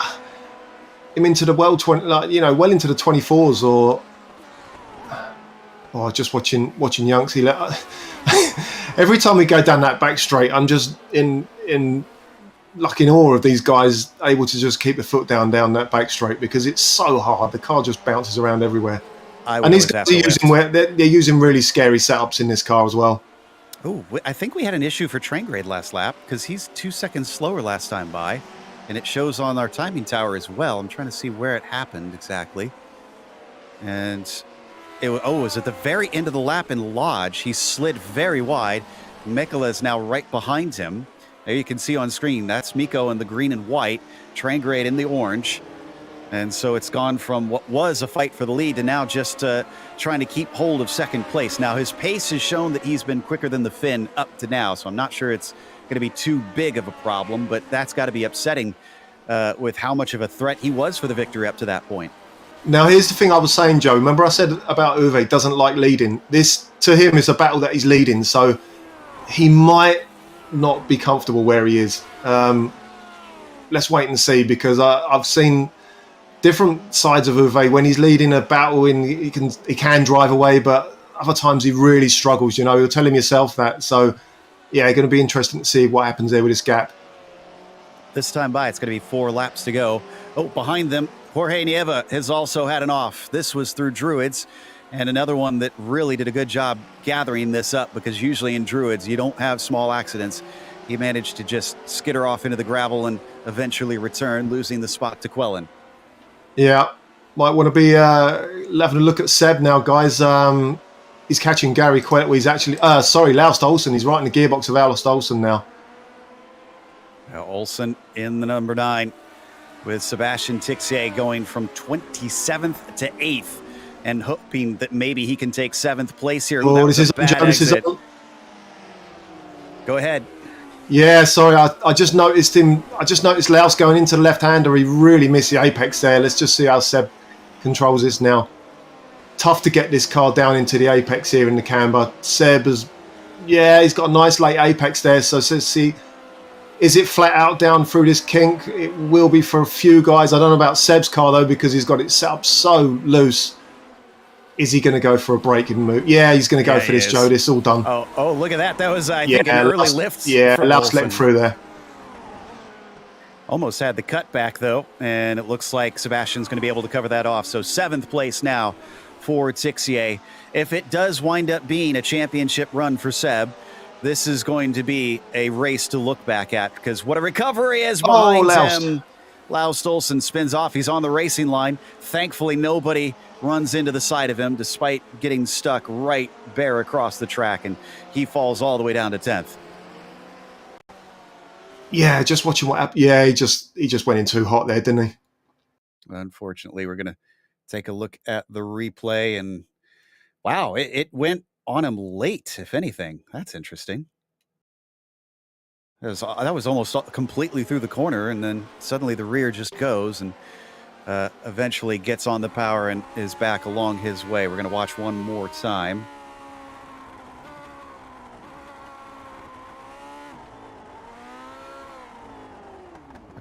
into the well into the 24s or just watching Yunks. Every time we go down that back straight, I'm just in awe of these guys able to just keep the foot down that back straight, because it's so hard. The car just bounces around everywhere. And these guys are they're using really scary setups in this car as well. Oh, I think we had an issue for train grade last lap because he's 2 seconds slower last time by, and it shows on our timing tower as well. I'm trying to see where it happened exactly. And it was at the very end of the lap in Lodge. He slid very wide. Mikkola is now right behind him. There you can see on screen, that's Mikko in the green and white, train grade in the orange. And so it's gone from what was a fight for the lead to now just trying to keep hold of second place. Now, his pace has shown that he's been quicker than the Finn up to now, so I'm not sure it's going to be too big of a problem, but that's got to be upsetting with how much of a threat he was for the victory up to that point. Now, here's the thing I was saying, Joe. Remember I said about Uwe doesn't like leading. This, to him, is a battle that he's leading, so he might not be comfortable where he is. Let's wait and see, because I've seen different sides of Uwe. When he's leading a battle, he can drive away, but other times he really struggles. You'll tell him yourself that. So, yeah, going to be interesting to see what happens there with this gap. This time by, it's going to be 4 laps to go. Oh, behind them, Jorge Nieva has also had an off. This was through Druids, and another one that really did a good job gathering this up, because usually in Druids you don't have small accidents. He managed to just skitter off into the gravel and eventually return, losing the spot to Quellen. Yeah, might want to be having a look at Seb now, guys. He's catching Gary Quellen. He's actually, Laust Oulton. He's right in the gearbox of Laust Oulton now. Oulton in the number 9 with Sebastian Tixier going from 27th to 8th and hoping that maybe he can take 7th place here. Oh, this is Go ahead. Yeah, sorry, I just noticed him. I just noticed Laus going into the left-hander. He really missed the apex there. Let's just see how Seb controls this now. Tough to get this car down into the apex here in the camber. Seb has, he's got a nice late apex there. So let's see, is it flat out down through this kink? It will be for a few guys. I don't know about Seb's car though, because he's got it set up so loose. Is he going to go for a braking move? Yeah, he's going to go for this, Joe. This all done. Oh, look at that. That was, I think, an early lift. Yeah, Laus let through there. Almost had the cutback, though, and it looks like Sebastian's going to be able to cover that off. So 7th place now for Tixier. If it does wind up being a championship run for Seb, this is going to be a race to look back at, because what a recovery is behind him. Laust Oulton spins off. He's on the racing line. Thankfully, nobody runs into the side of him, despite getting stuck right bare across the track, and he falls all the way down to 10th. Yeah, just watching what happened. Yeah, he just went in too hot there, didn't he? Unfortunately, we're going to take a look at the replay, and wow, it went on him late, if anything. That's interesting. That was almost completely through the corner, and then suddenly the rear just goes and eventually gets on the power and is back along his way. We're going to watch one more time.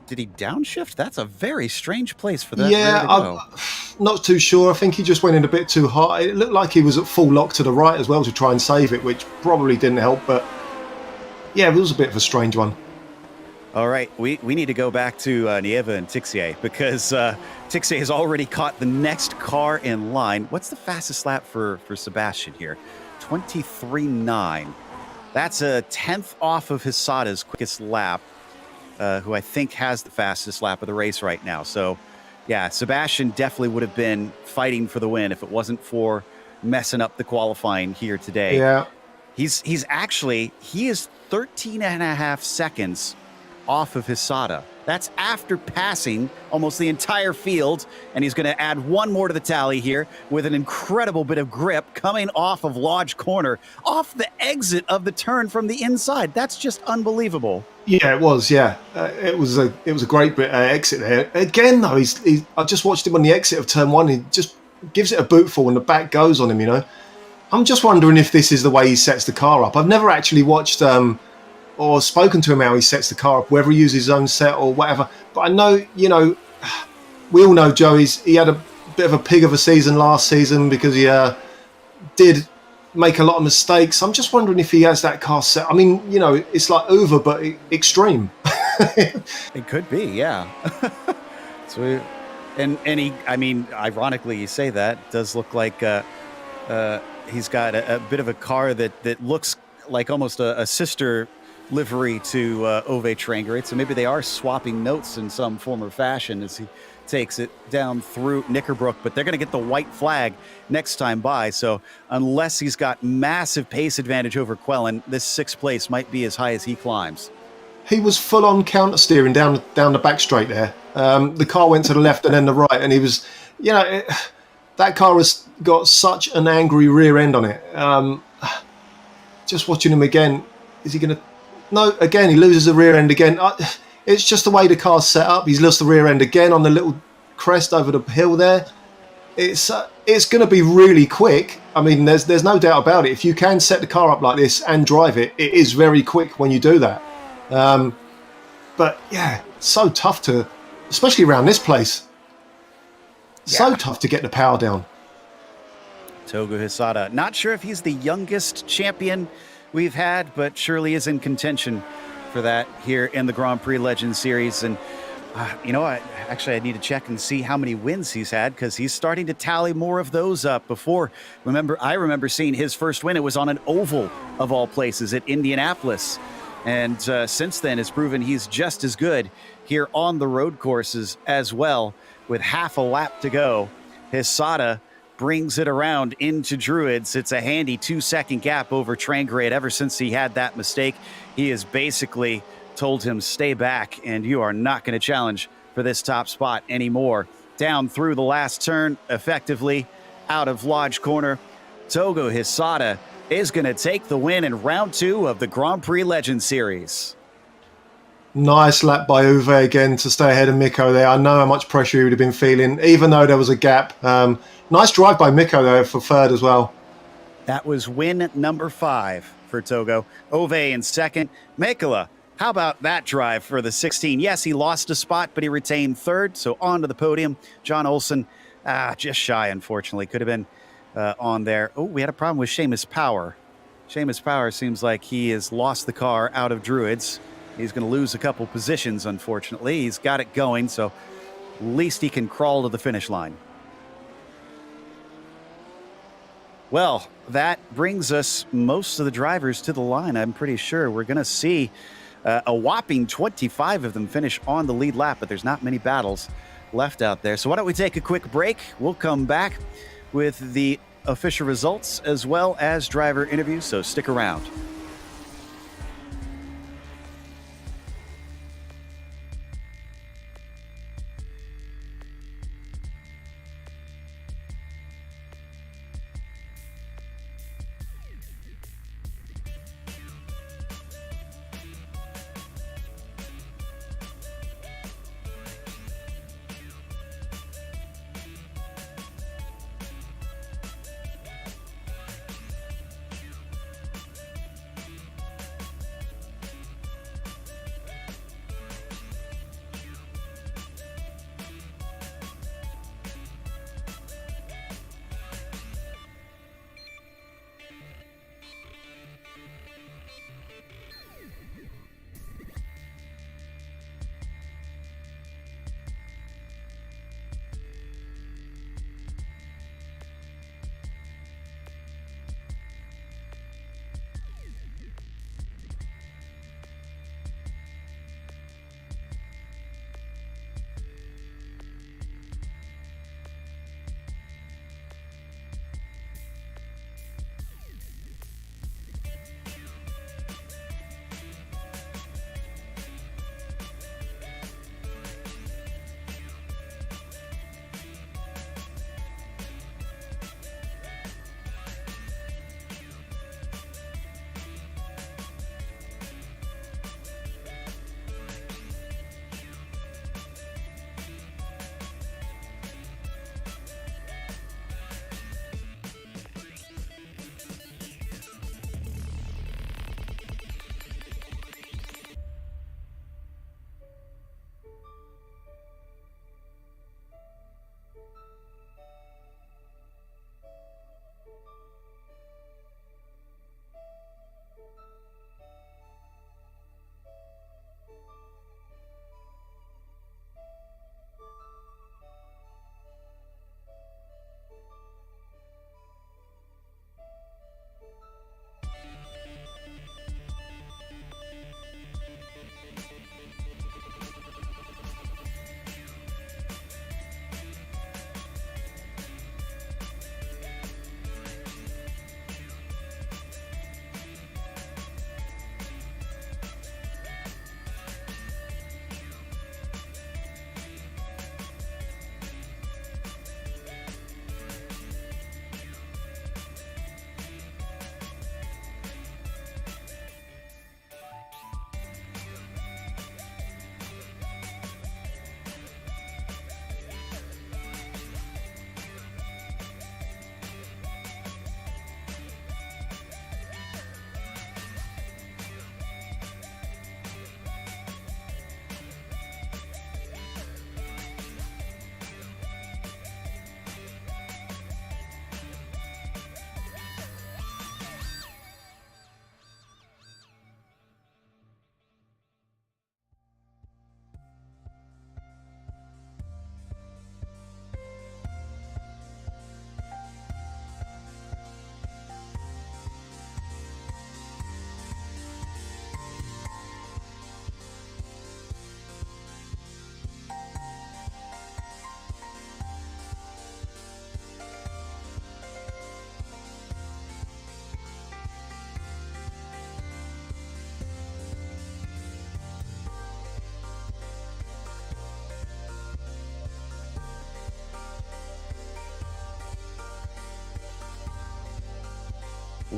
Did he downshift? That's a very strange place for that. Yeah, I'm not too sure. I think he just went in a bit too hot. It looked like he was at full lock to the right as well to try and save it, which probably didn't help. But yeah, it was a bit of a strange one. All right, we need to go back to Nieva and Tixier, because Tixier has already caught the next car in line. What's the fastest lap for Sebastian here? 23.9. That's a 10th off of Hisada's quickest lap, who I think has the fastest lap of the race right now. So, yeah, Sebastian definitely would have been fighting for the win if it wasn't for messing up the qualifying here today. Yeah. He is 13 and a half seconds off of Hisada. That's after passing almost the entire field, and he's going to add one more to the tally here with an incredible bit of grip coming off of Lodge Corner, off the exit of the turn from the inside. That's just unbelievable. Yeah, it was. Yeah, it was a great bit exit there. Again, though, I just watched him on the exit of turn one. He just gives it a bootful, and the back goes on him. You know, I'm just wondering if this is the way he sets the car up. I've never actually watched or spoken to him how he sets the car up, whether he uses his own set or whatever. But I know, you know, we all know Joe. He had a bit of a pig of a season last season because he did make a lot of mistakes. I'm just wondering if he has that car set. I mean, you know, it's like Uber, but extreme. It could be, yeah. So, and he, I mean, ironically, you say that, does look like he's got a bit of a car that looks like almost a sister livery to Ove Trangerate. So maybe they are swapping notes in some form or fashion as he takes it down through Knickerbrook, but they're going to get the white flag next time by. So unless he's got massive pace advantage over Quellen, this sixth place might be as high as he climbs. He was full on counter steering down the back straight there. The car went to the left and then the right, and he was, you know, that car has got such an angry rear end on it. Just watching him again, is he going to? No, again, he loses the rear end again. It's just the way the car's set up. He's lost the rear end again on the little crest over the hill there. It's going to be really quick. I mean, there's no doubt about it. If you can set the car up like this and drive it, it is very quick when you do that. But yeah, so tough to, especially around this place. So tough to get the power down. Togo Hisada, not sure if he's the youngest champion we've had, but surely is in contention for that here in the Grand Prix Legends Series. And you know, I need to check and see how many wins he's had, because he's starting to tally more of those up. Before, I remember seeing his first win. It was on an oval of all places at Indianapolis. And since then has proven he's just as good here on the road courses as well. With half a lap to go, Hisada brings it around into Druids. It's a handy 2-second gap over Trangerade. Ever since he had that mistake, he has basically told him, stay back, and you are not going to challenge for this top spot anymore. Down through the last turn, effectively out of Lodge Corner, Togo Hisada is going to take the win in round 2 of the Grand Prix Legends Series. Nice lap by Uwe again to stay ahead of Mikko there. I know how much pressure he would have been feeling, even though there was a gap. Nice drive by Mikko there for third as well. That was win number 5 for Togo. Ove in second. Mikkola, how about that drive for the 16? Yes, he lost a spot, but he retained third, so on to the podium. John Olsen, just shy, unfortunately. Could have been on there. Oh, we had a problem with Seamus Power. Seamus Power seems like he has lost the car out of Druids. He's going to lose a couple positions, unfortunately. He's got it going, so at least he can crawl to the finish line. Well, that brings us, most of the drivers, to the line. I'm pretty sure we're going to see a whopping 25 of them finish on the lead lap, but there's not many battles left out there. So why don't we take a quick break? We'll come back with the official results as well as driver interviews, so stick around.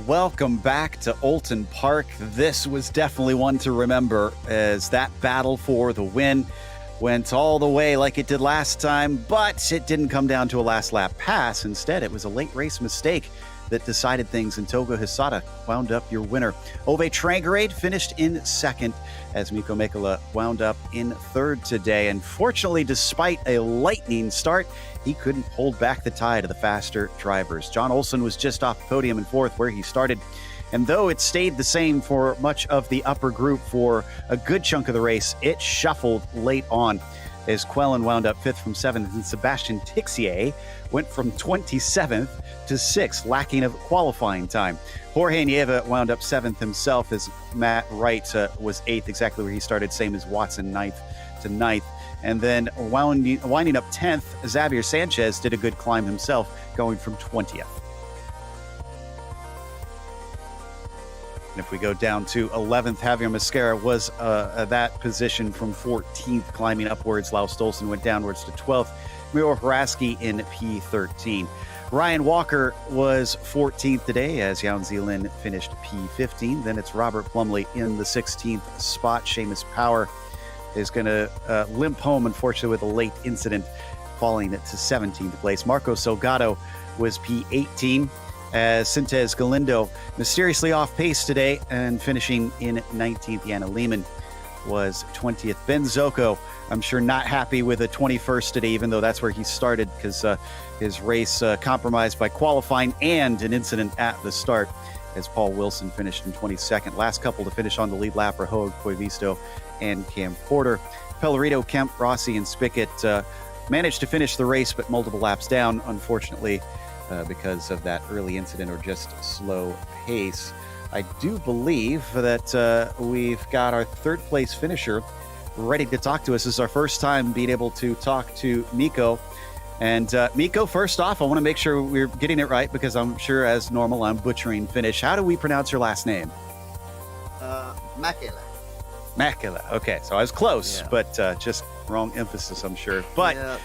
Welcome back to Oulton Park. This was definitely one to remember, as that battle for the win went all the way like it did last time, but it didn't come down to a last lap pass. Instead, it was a late race mistake that decided things, and Togo Hisata wound up your winner. Ove Trangerade finished in second, as Mikko Mekala wound up in third today. And fortunately, despite a lightning start, he couldn't hold back the tide of the faster drivers. John Olsen was just off the podium in fourth where he started. And though it stayed the same for much of the upper group for a good chunk of the race, it shuffled late on as Colin wound up fifth from seventh, and Sebastian Tixier went from 27th to 6th, lacking of qualifying time. Jorge Nieva wound up 7th himself, as Matt Wright was 8th, exactly where he started, same as Watson, 9th to 9th. And then winding up 10th, Xavier Sanchez did a good climb himself, going from 20th. And if we go down to 11th, Javier Mascara was that position from 14th, climbing upwards. Laus Stolzen went downwards to 12th. Miro Haraski in P13. Ryan Walker was 14th today, as Jan Zielin finished P15. Then it's Robert Plumley in the 16th spot. Seamus Power is going to limp home, unfortunately, with a late incident, falling to 17th place. Marco Salgado was P18. As Sintez Galindo mysteriously off pace today and finishing in 19th. Yana Lehman was 20th. Ben Zocco, I'm sure not happy with a 21st today, even though that's where he started, because his race compromised by qualifying and an incident at the start, as Paul Wilson finished in 22nd. Last couple to finish on the lead lap are Hoag, Koivisto, and Cam Porter. Pellerito, Kemp, Rossi, and Spickett managed to finish the race, but multiple laps down, unfortunately, because of that early incident or just slow pace. I do believe that we've got our third place finisher ready to talk to us. This is our first time being able to talk to Mikko. And Mikko, first off, I want to make sure we're getting it right, because I'm sure, as normal, I'm butchering Finnish. How do we pronounce your last name? Mäkelä. Mäkelä. Okay, so I was close, Yeah. but just wrong emphasis, I'm sure. But Yeah.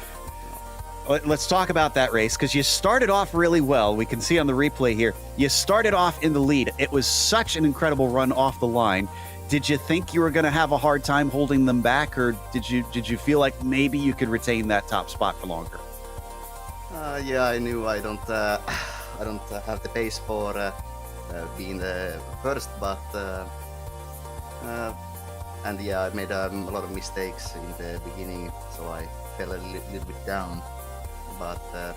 let's talk about that race, because you started off really well. We can see on the replay here, you started off in the lead. It was such an incredible run off the line. Did you think you were going to have a hard time holding them back, or did you feel like maybe you could retain that top spot for longer? Yeah, I knew I don't have the pace for being the first, but and yeah, I made a lot of mistakes in the beginning, so I fell a little bit down. But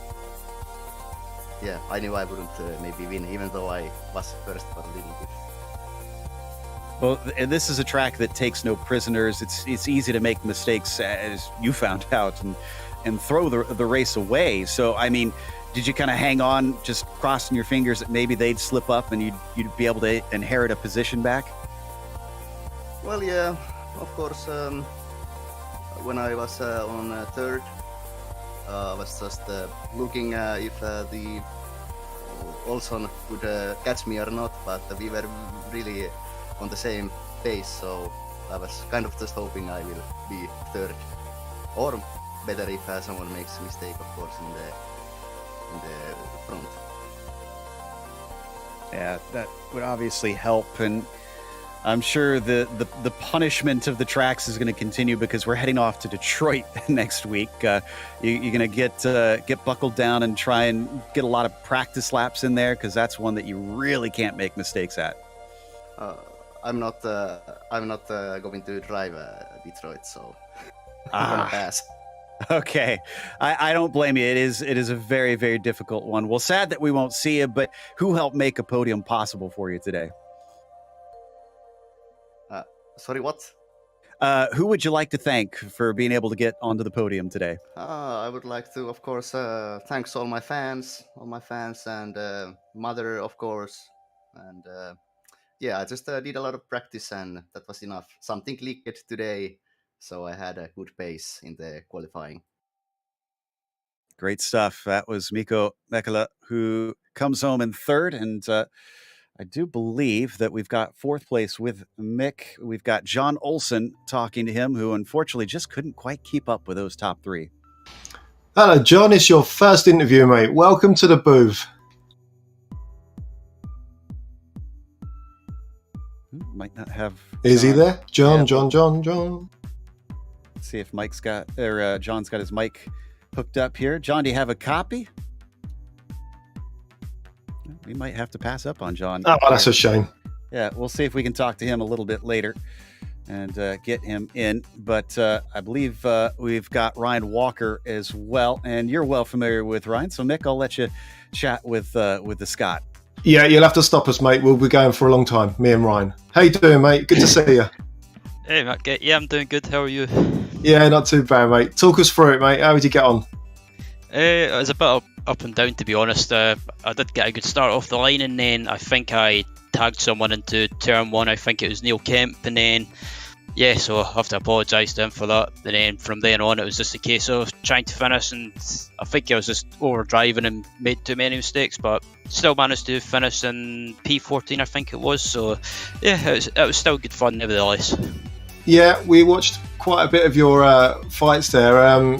yeah, I knew I wouldn't maybe win, even though I was first for a little bit. Well, and this is a track that takes no prisoners. It's easy to make mistakes, as you found out, and throw the race away. So, I mean, did you kind of hang on, just crossing your fingers that maybe they'd slip up and you'd be able to inherit a position back? Well, yeah, of course. When I was on third, I was just looking if the Olson would catch me or not, but we were really on the same pace, so I was kind of just hoping I will be third, or better if someone makes a mistake, of course, in the front. Yeah, that would obviously help, and I'm sure the punishment of the tracks is going to continue, because we're heading off to Detroit next week. You're going to get buckled down and try and get a lot of practice laps in there, because that's one that you really can't make mistakes at. I'm not going to drive Detroit, so I'm gonna pass. Okay, I don't blame you. It is a very, very difficult one. Well, sad that we won't see you, but who helped make a podium possible for you today? Sorry, what? Who would you like to thank for being able to get onto the podium today? I would like to, of course, thanks all my fans, and mother, of course, and yeah, I just did a lot of practice, and that was enough. Something clicked today, so I had a good pace in the qualifying. Great stuff. That was Mikko Mekala, who comes home in third, and I do believe that we've got fourth place with Mick. We've got John Olsen talking to him, who unfortunately just couldn't quite keep up with those top three. Hello, John. It's your first interview, mate. Welcome to the booth. might not have. Is he there? John. Let's see if John's got his mic hooked up here. John, do you have a copy? We might have to pass up on John. Oh, that's a shame. Yeah, we'll see if we can talk to him a little bit later and get him in. But I believe we've got Ryan Walker as well, and you're well familiar with Ryan. So, Mick, I'll let you chat with the Scot. Yeah, you'll have to stop us, mate. We'll be going for a long time, me and Ryan. How you doing, mate? Good to see you. Hey, Matt. Yeah, I'm doing good. How are you? Yeah, not too bad, mate. Talk us through it, mate. How did you get on? It was a bit up and down, to be honest. I did get a good start off the line, and then I think I tagged someone into turn one. I think it was Neil Kemp, and then so I have to apologise to him for that. And then from then on, it was just a case of trying to finish, and I think I was just overdriving and made too many mistakes, but still managed to finish in P14, I think it was. So it was still good fun nevertheless. Yeah, we watched quite a bit of your fights there.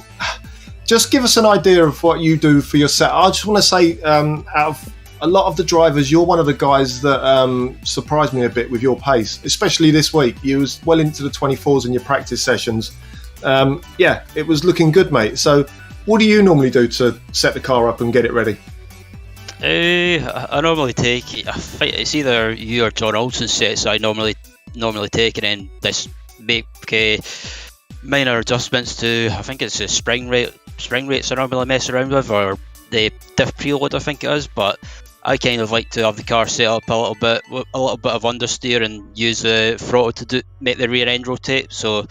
Just give us an idea of what you do for your set. I just want to say, out of a lot of the drivers, you're one of the guys that surprised me a bit with your pace, especially this week. You was well into the 24s in your practice sessions. It was looking good, mate. So what do you normally do to set the car up and get it ready? I normally take, I think it's either you or John Oulton's sets I normally take, and then just make minor adjustments to, I think it's the spring rates I normally mess around with, or the diff preload I think it is, but I kind of like to have the car set up a little bit of understeer and use the throttle to make the rear end rotate. So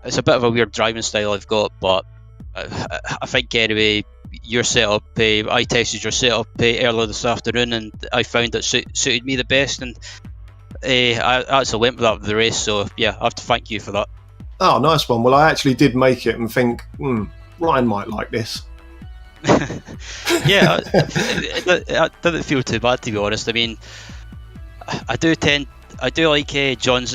it's a bit of a weird driving style I've got, but I think anyway, your setup, I tested your setup earlier this afternoon, and I found it suited me the best, and I actually went with that for the race. So yeah, I have to thank you for that. Oh, nice one. Well, I actually did make it and think, Ryan might like this. Yeah, it didn't feel too bad, to be honest. I mean, I do like John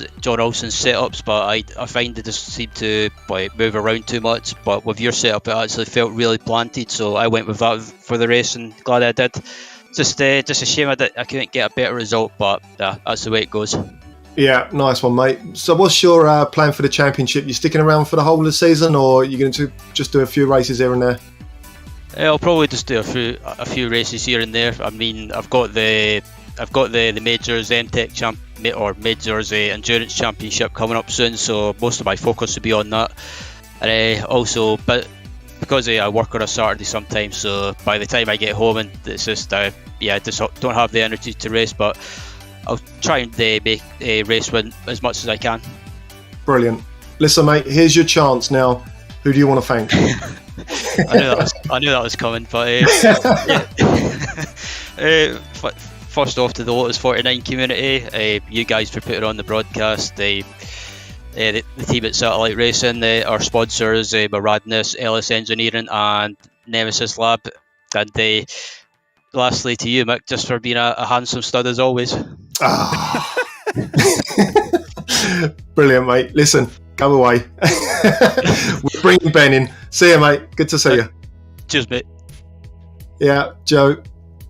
Olsen's setups, but I find they just seem to move around too much. But with your setup, it actually felt really planted, so I went with that for the race, and glad I did. Just a shame I couldn't get a better result, but that's the way it goes. Yeah, nice one, mate. So what's your plan for the championship? You sticking around for the whole of the season, or are you going to just do a few races here and there? I'll probably just do a few races here and there. I mean, I've got the Majors MTech or Majors Endurance Championship coming up soon, so most of my focus will be on that. And also, but because I work on a Saturday sometimes, so by the time I get home, and it's just just don't have the energy to race, but I'll try and make a race win as much as I can. Brilliant. Listen, mate, here's your chance now. Who do you want to thank? I knew that was coming, but first off to the Lotus 49 community, you guys for putting on the broadcast, the team at Satellite Racing, our sponsors, Maradness, LS Engineering and Nemesis Lab, and lastly to you, Mick, just for being a handsome stud as always. Brilliant, mate. Listen, go away. We're bringing Ben in. See you, mate. Good to see you. Cheers, mate. Yeah, Joe,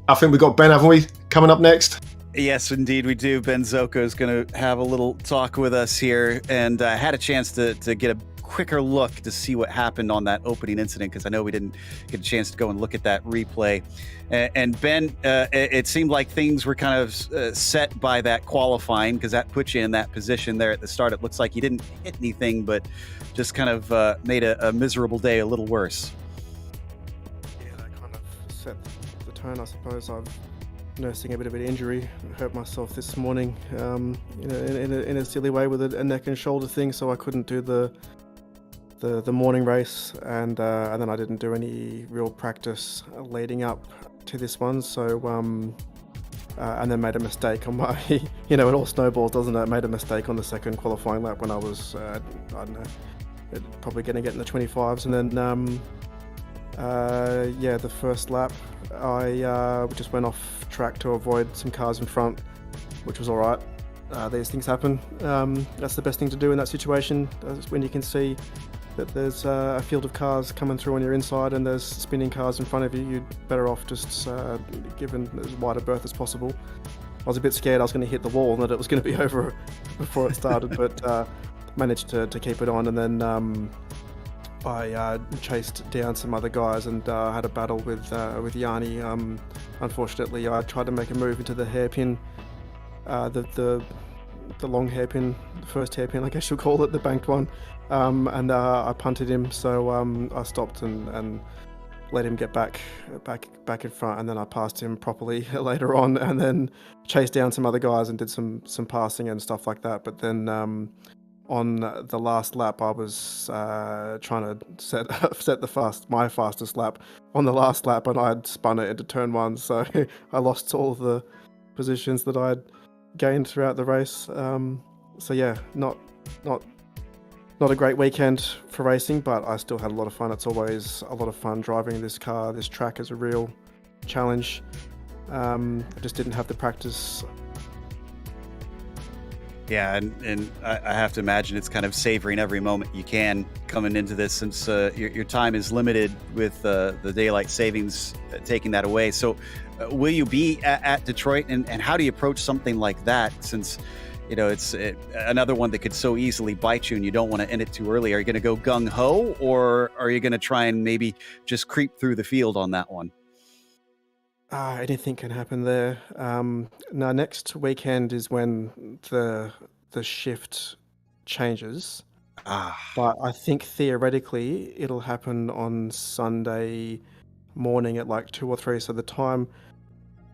I think we've got Ben, haven't we, coming up next? Yes, indeed we do. Ben Zocco is going to have a little talk with us here, and I had a chance to get a quicker look to see what happened on that opening incident, because I know we didn't get a chance to go and look at that replay. And Ben, it seemed like things were kind of set by that qualifying, because that put you in that position there at the start. It looks like you didn't hit anything, but just kind of made a miserable day a little worse. Yeah, that kind of set the tone, I suppose. I'm nursing a bit of an injury. I hurt myself this morning in a silly way with a neck and shoulder thing, so I couldn't do the morning race, and then I didn't do any real practice leading up to this one, so and then made a mistake on my, it all snowballs, doesn't it? Made a mistake on the second qualifying lap when I was, I don't know, probably going to get in the 25s, and then the first lap I just went off track to avoid some cars in front, which was alright. These things happen. That's the best thing to do in that situation. That's when you can see that there's a field of cars coming through on your inside and there's spinning cars in front of you. You're better off just giving as wide a berth as possible. was a bit scared I was going to hit the wall and that it was going to be over before it started, but managed to keep it on. And then I chased down some other guys and had a battle with Yanni. Unfortunately, I tried to make a move into the hairpin, the long hairpin, the first hairpin, I guess you'll call it, the banked one, and I punted him. So I stopped and let him get back in front, and then I passed him properly later on, and then chased down some other guys and did some passing and stuff like that. But then on the last lap, I was trying to set my fastest lap on the last lap, and I had spun it into turn one, so I lost all of the positions that I'd gained throughout the race. So yeah, not a great weekend for racing, but I still had a lot of fun. It's always a lot of fun driving this car. This track is a real challenge. I just didn't have the practice. Yeah, and I have to imagine it's kind of savoring every moment you can coming into this, since your time is limited with the daylight savings taking that away. So will you be at Detroit, and how do you approach something like that, since it's another one that could so easily bite you and you don't want to end it too early? Are you going to go gung-ho, or are you going to try and maybe just creep through the field on that one? Anything can happen there. Now, next weekend is when the shift changes. But I think theoretically it'll happen on Sunday morning at like 2 or 3. So the time,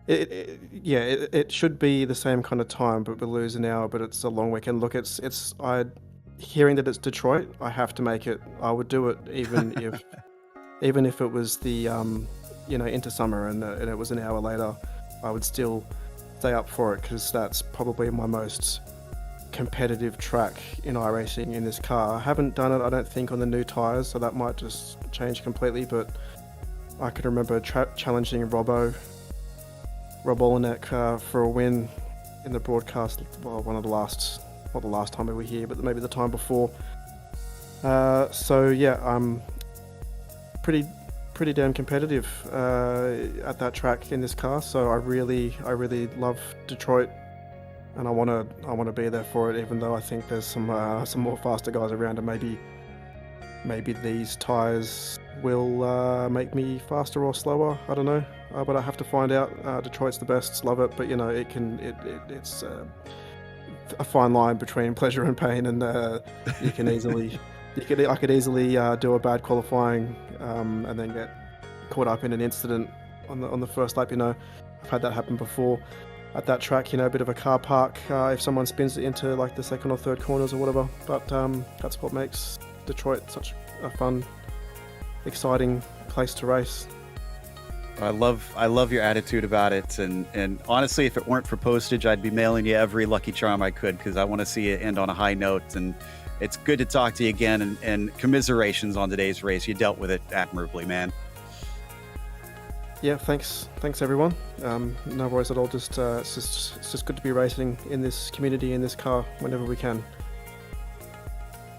it should be the same kind of time, but we'll lose an hour. But it's a long weekend. Look, hearing that it's Detroit, I have to make it. I would do it even if it was the into summer and it was an hour later. I would still stay up for it, because that's probably my most competitive track in iRacing in this car. I haven't done it, I don't think, on the new tyres, so that might just change completely, but I can remember challenging Rob Olenek for a win in the broadcast, well, not the last time we were here, but maybe the time before. So yeah, I'm pretty damn competitive at that track in this car. So I really love Detroit, and I want to be there for it, even though I think there's some more faster guys around, and maybe these tyres will make me faster or slower. I don't know, but I have to find out. Detroit's the best, love it, but it's a fine line between pleasure and pain, and you can easily. I could easily do a bad qualifying and then get caught up in an incident on the first lap. I've had that happen before at that track. A bit of a car park if someone spins it into like the second or third corners or whatever. But that's what makes Detroit such a fun, exciting place to race. I love your attitude about it, and honestly, if it weren't for postage, I'd be mailing you every Lucky Charm I could, because I want to see it end on a high note. And it's good to talk to you again, and commiserations on today's race. You dealt with it admirably, man. Yeah, thanks everyone. No worries at all. It's just good to be racing in this community, in this car, whenever we can.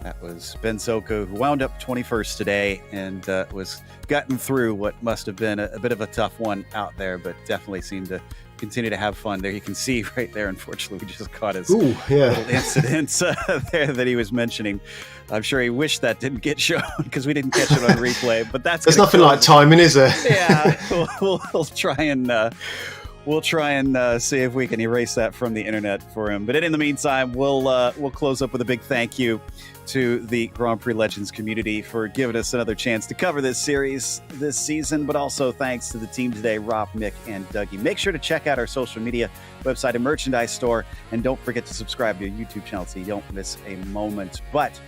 That was Ben Soko, who wound up 21st today and was gotten through what must have been a bit of a tough one out there, but definitely seemed to continue to have fun there. You can see right there, unfortunately, we just caught his little incidents there that he was mentioning. I'm sure he wished that didn't get shown, because we didn't catch it on replay, but there's nothing like timing, is there? Yeah, we'll try and see if we can erase that from the internet for him. But in the meantime, we'll close up with a big thank you to the Grand Prix Legends community for giving us another chance to cover this series this season, but also thanks to the team today, Rob, Mick, and Dougie. Make sure to check out our social media, website, and merchandise store, and don't forget to subscribe to our YouTube channel so you don't miss a moment. But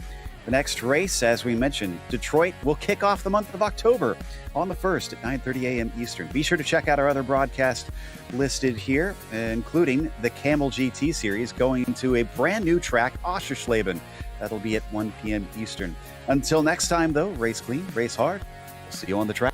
the next race, as we mentioned, Detroit, will kick off the month of October on the 1st at 9:30 a.m. Eastern. Be sure to check out our other broadcast listed here, including the Camel GT series going to a brand new track, Oschersleben. That'll be at 1 p.m. Eastern. Until next time, though, race clean, race hard. We'll see you on the track.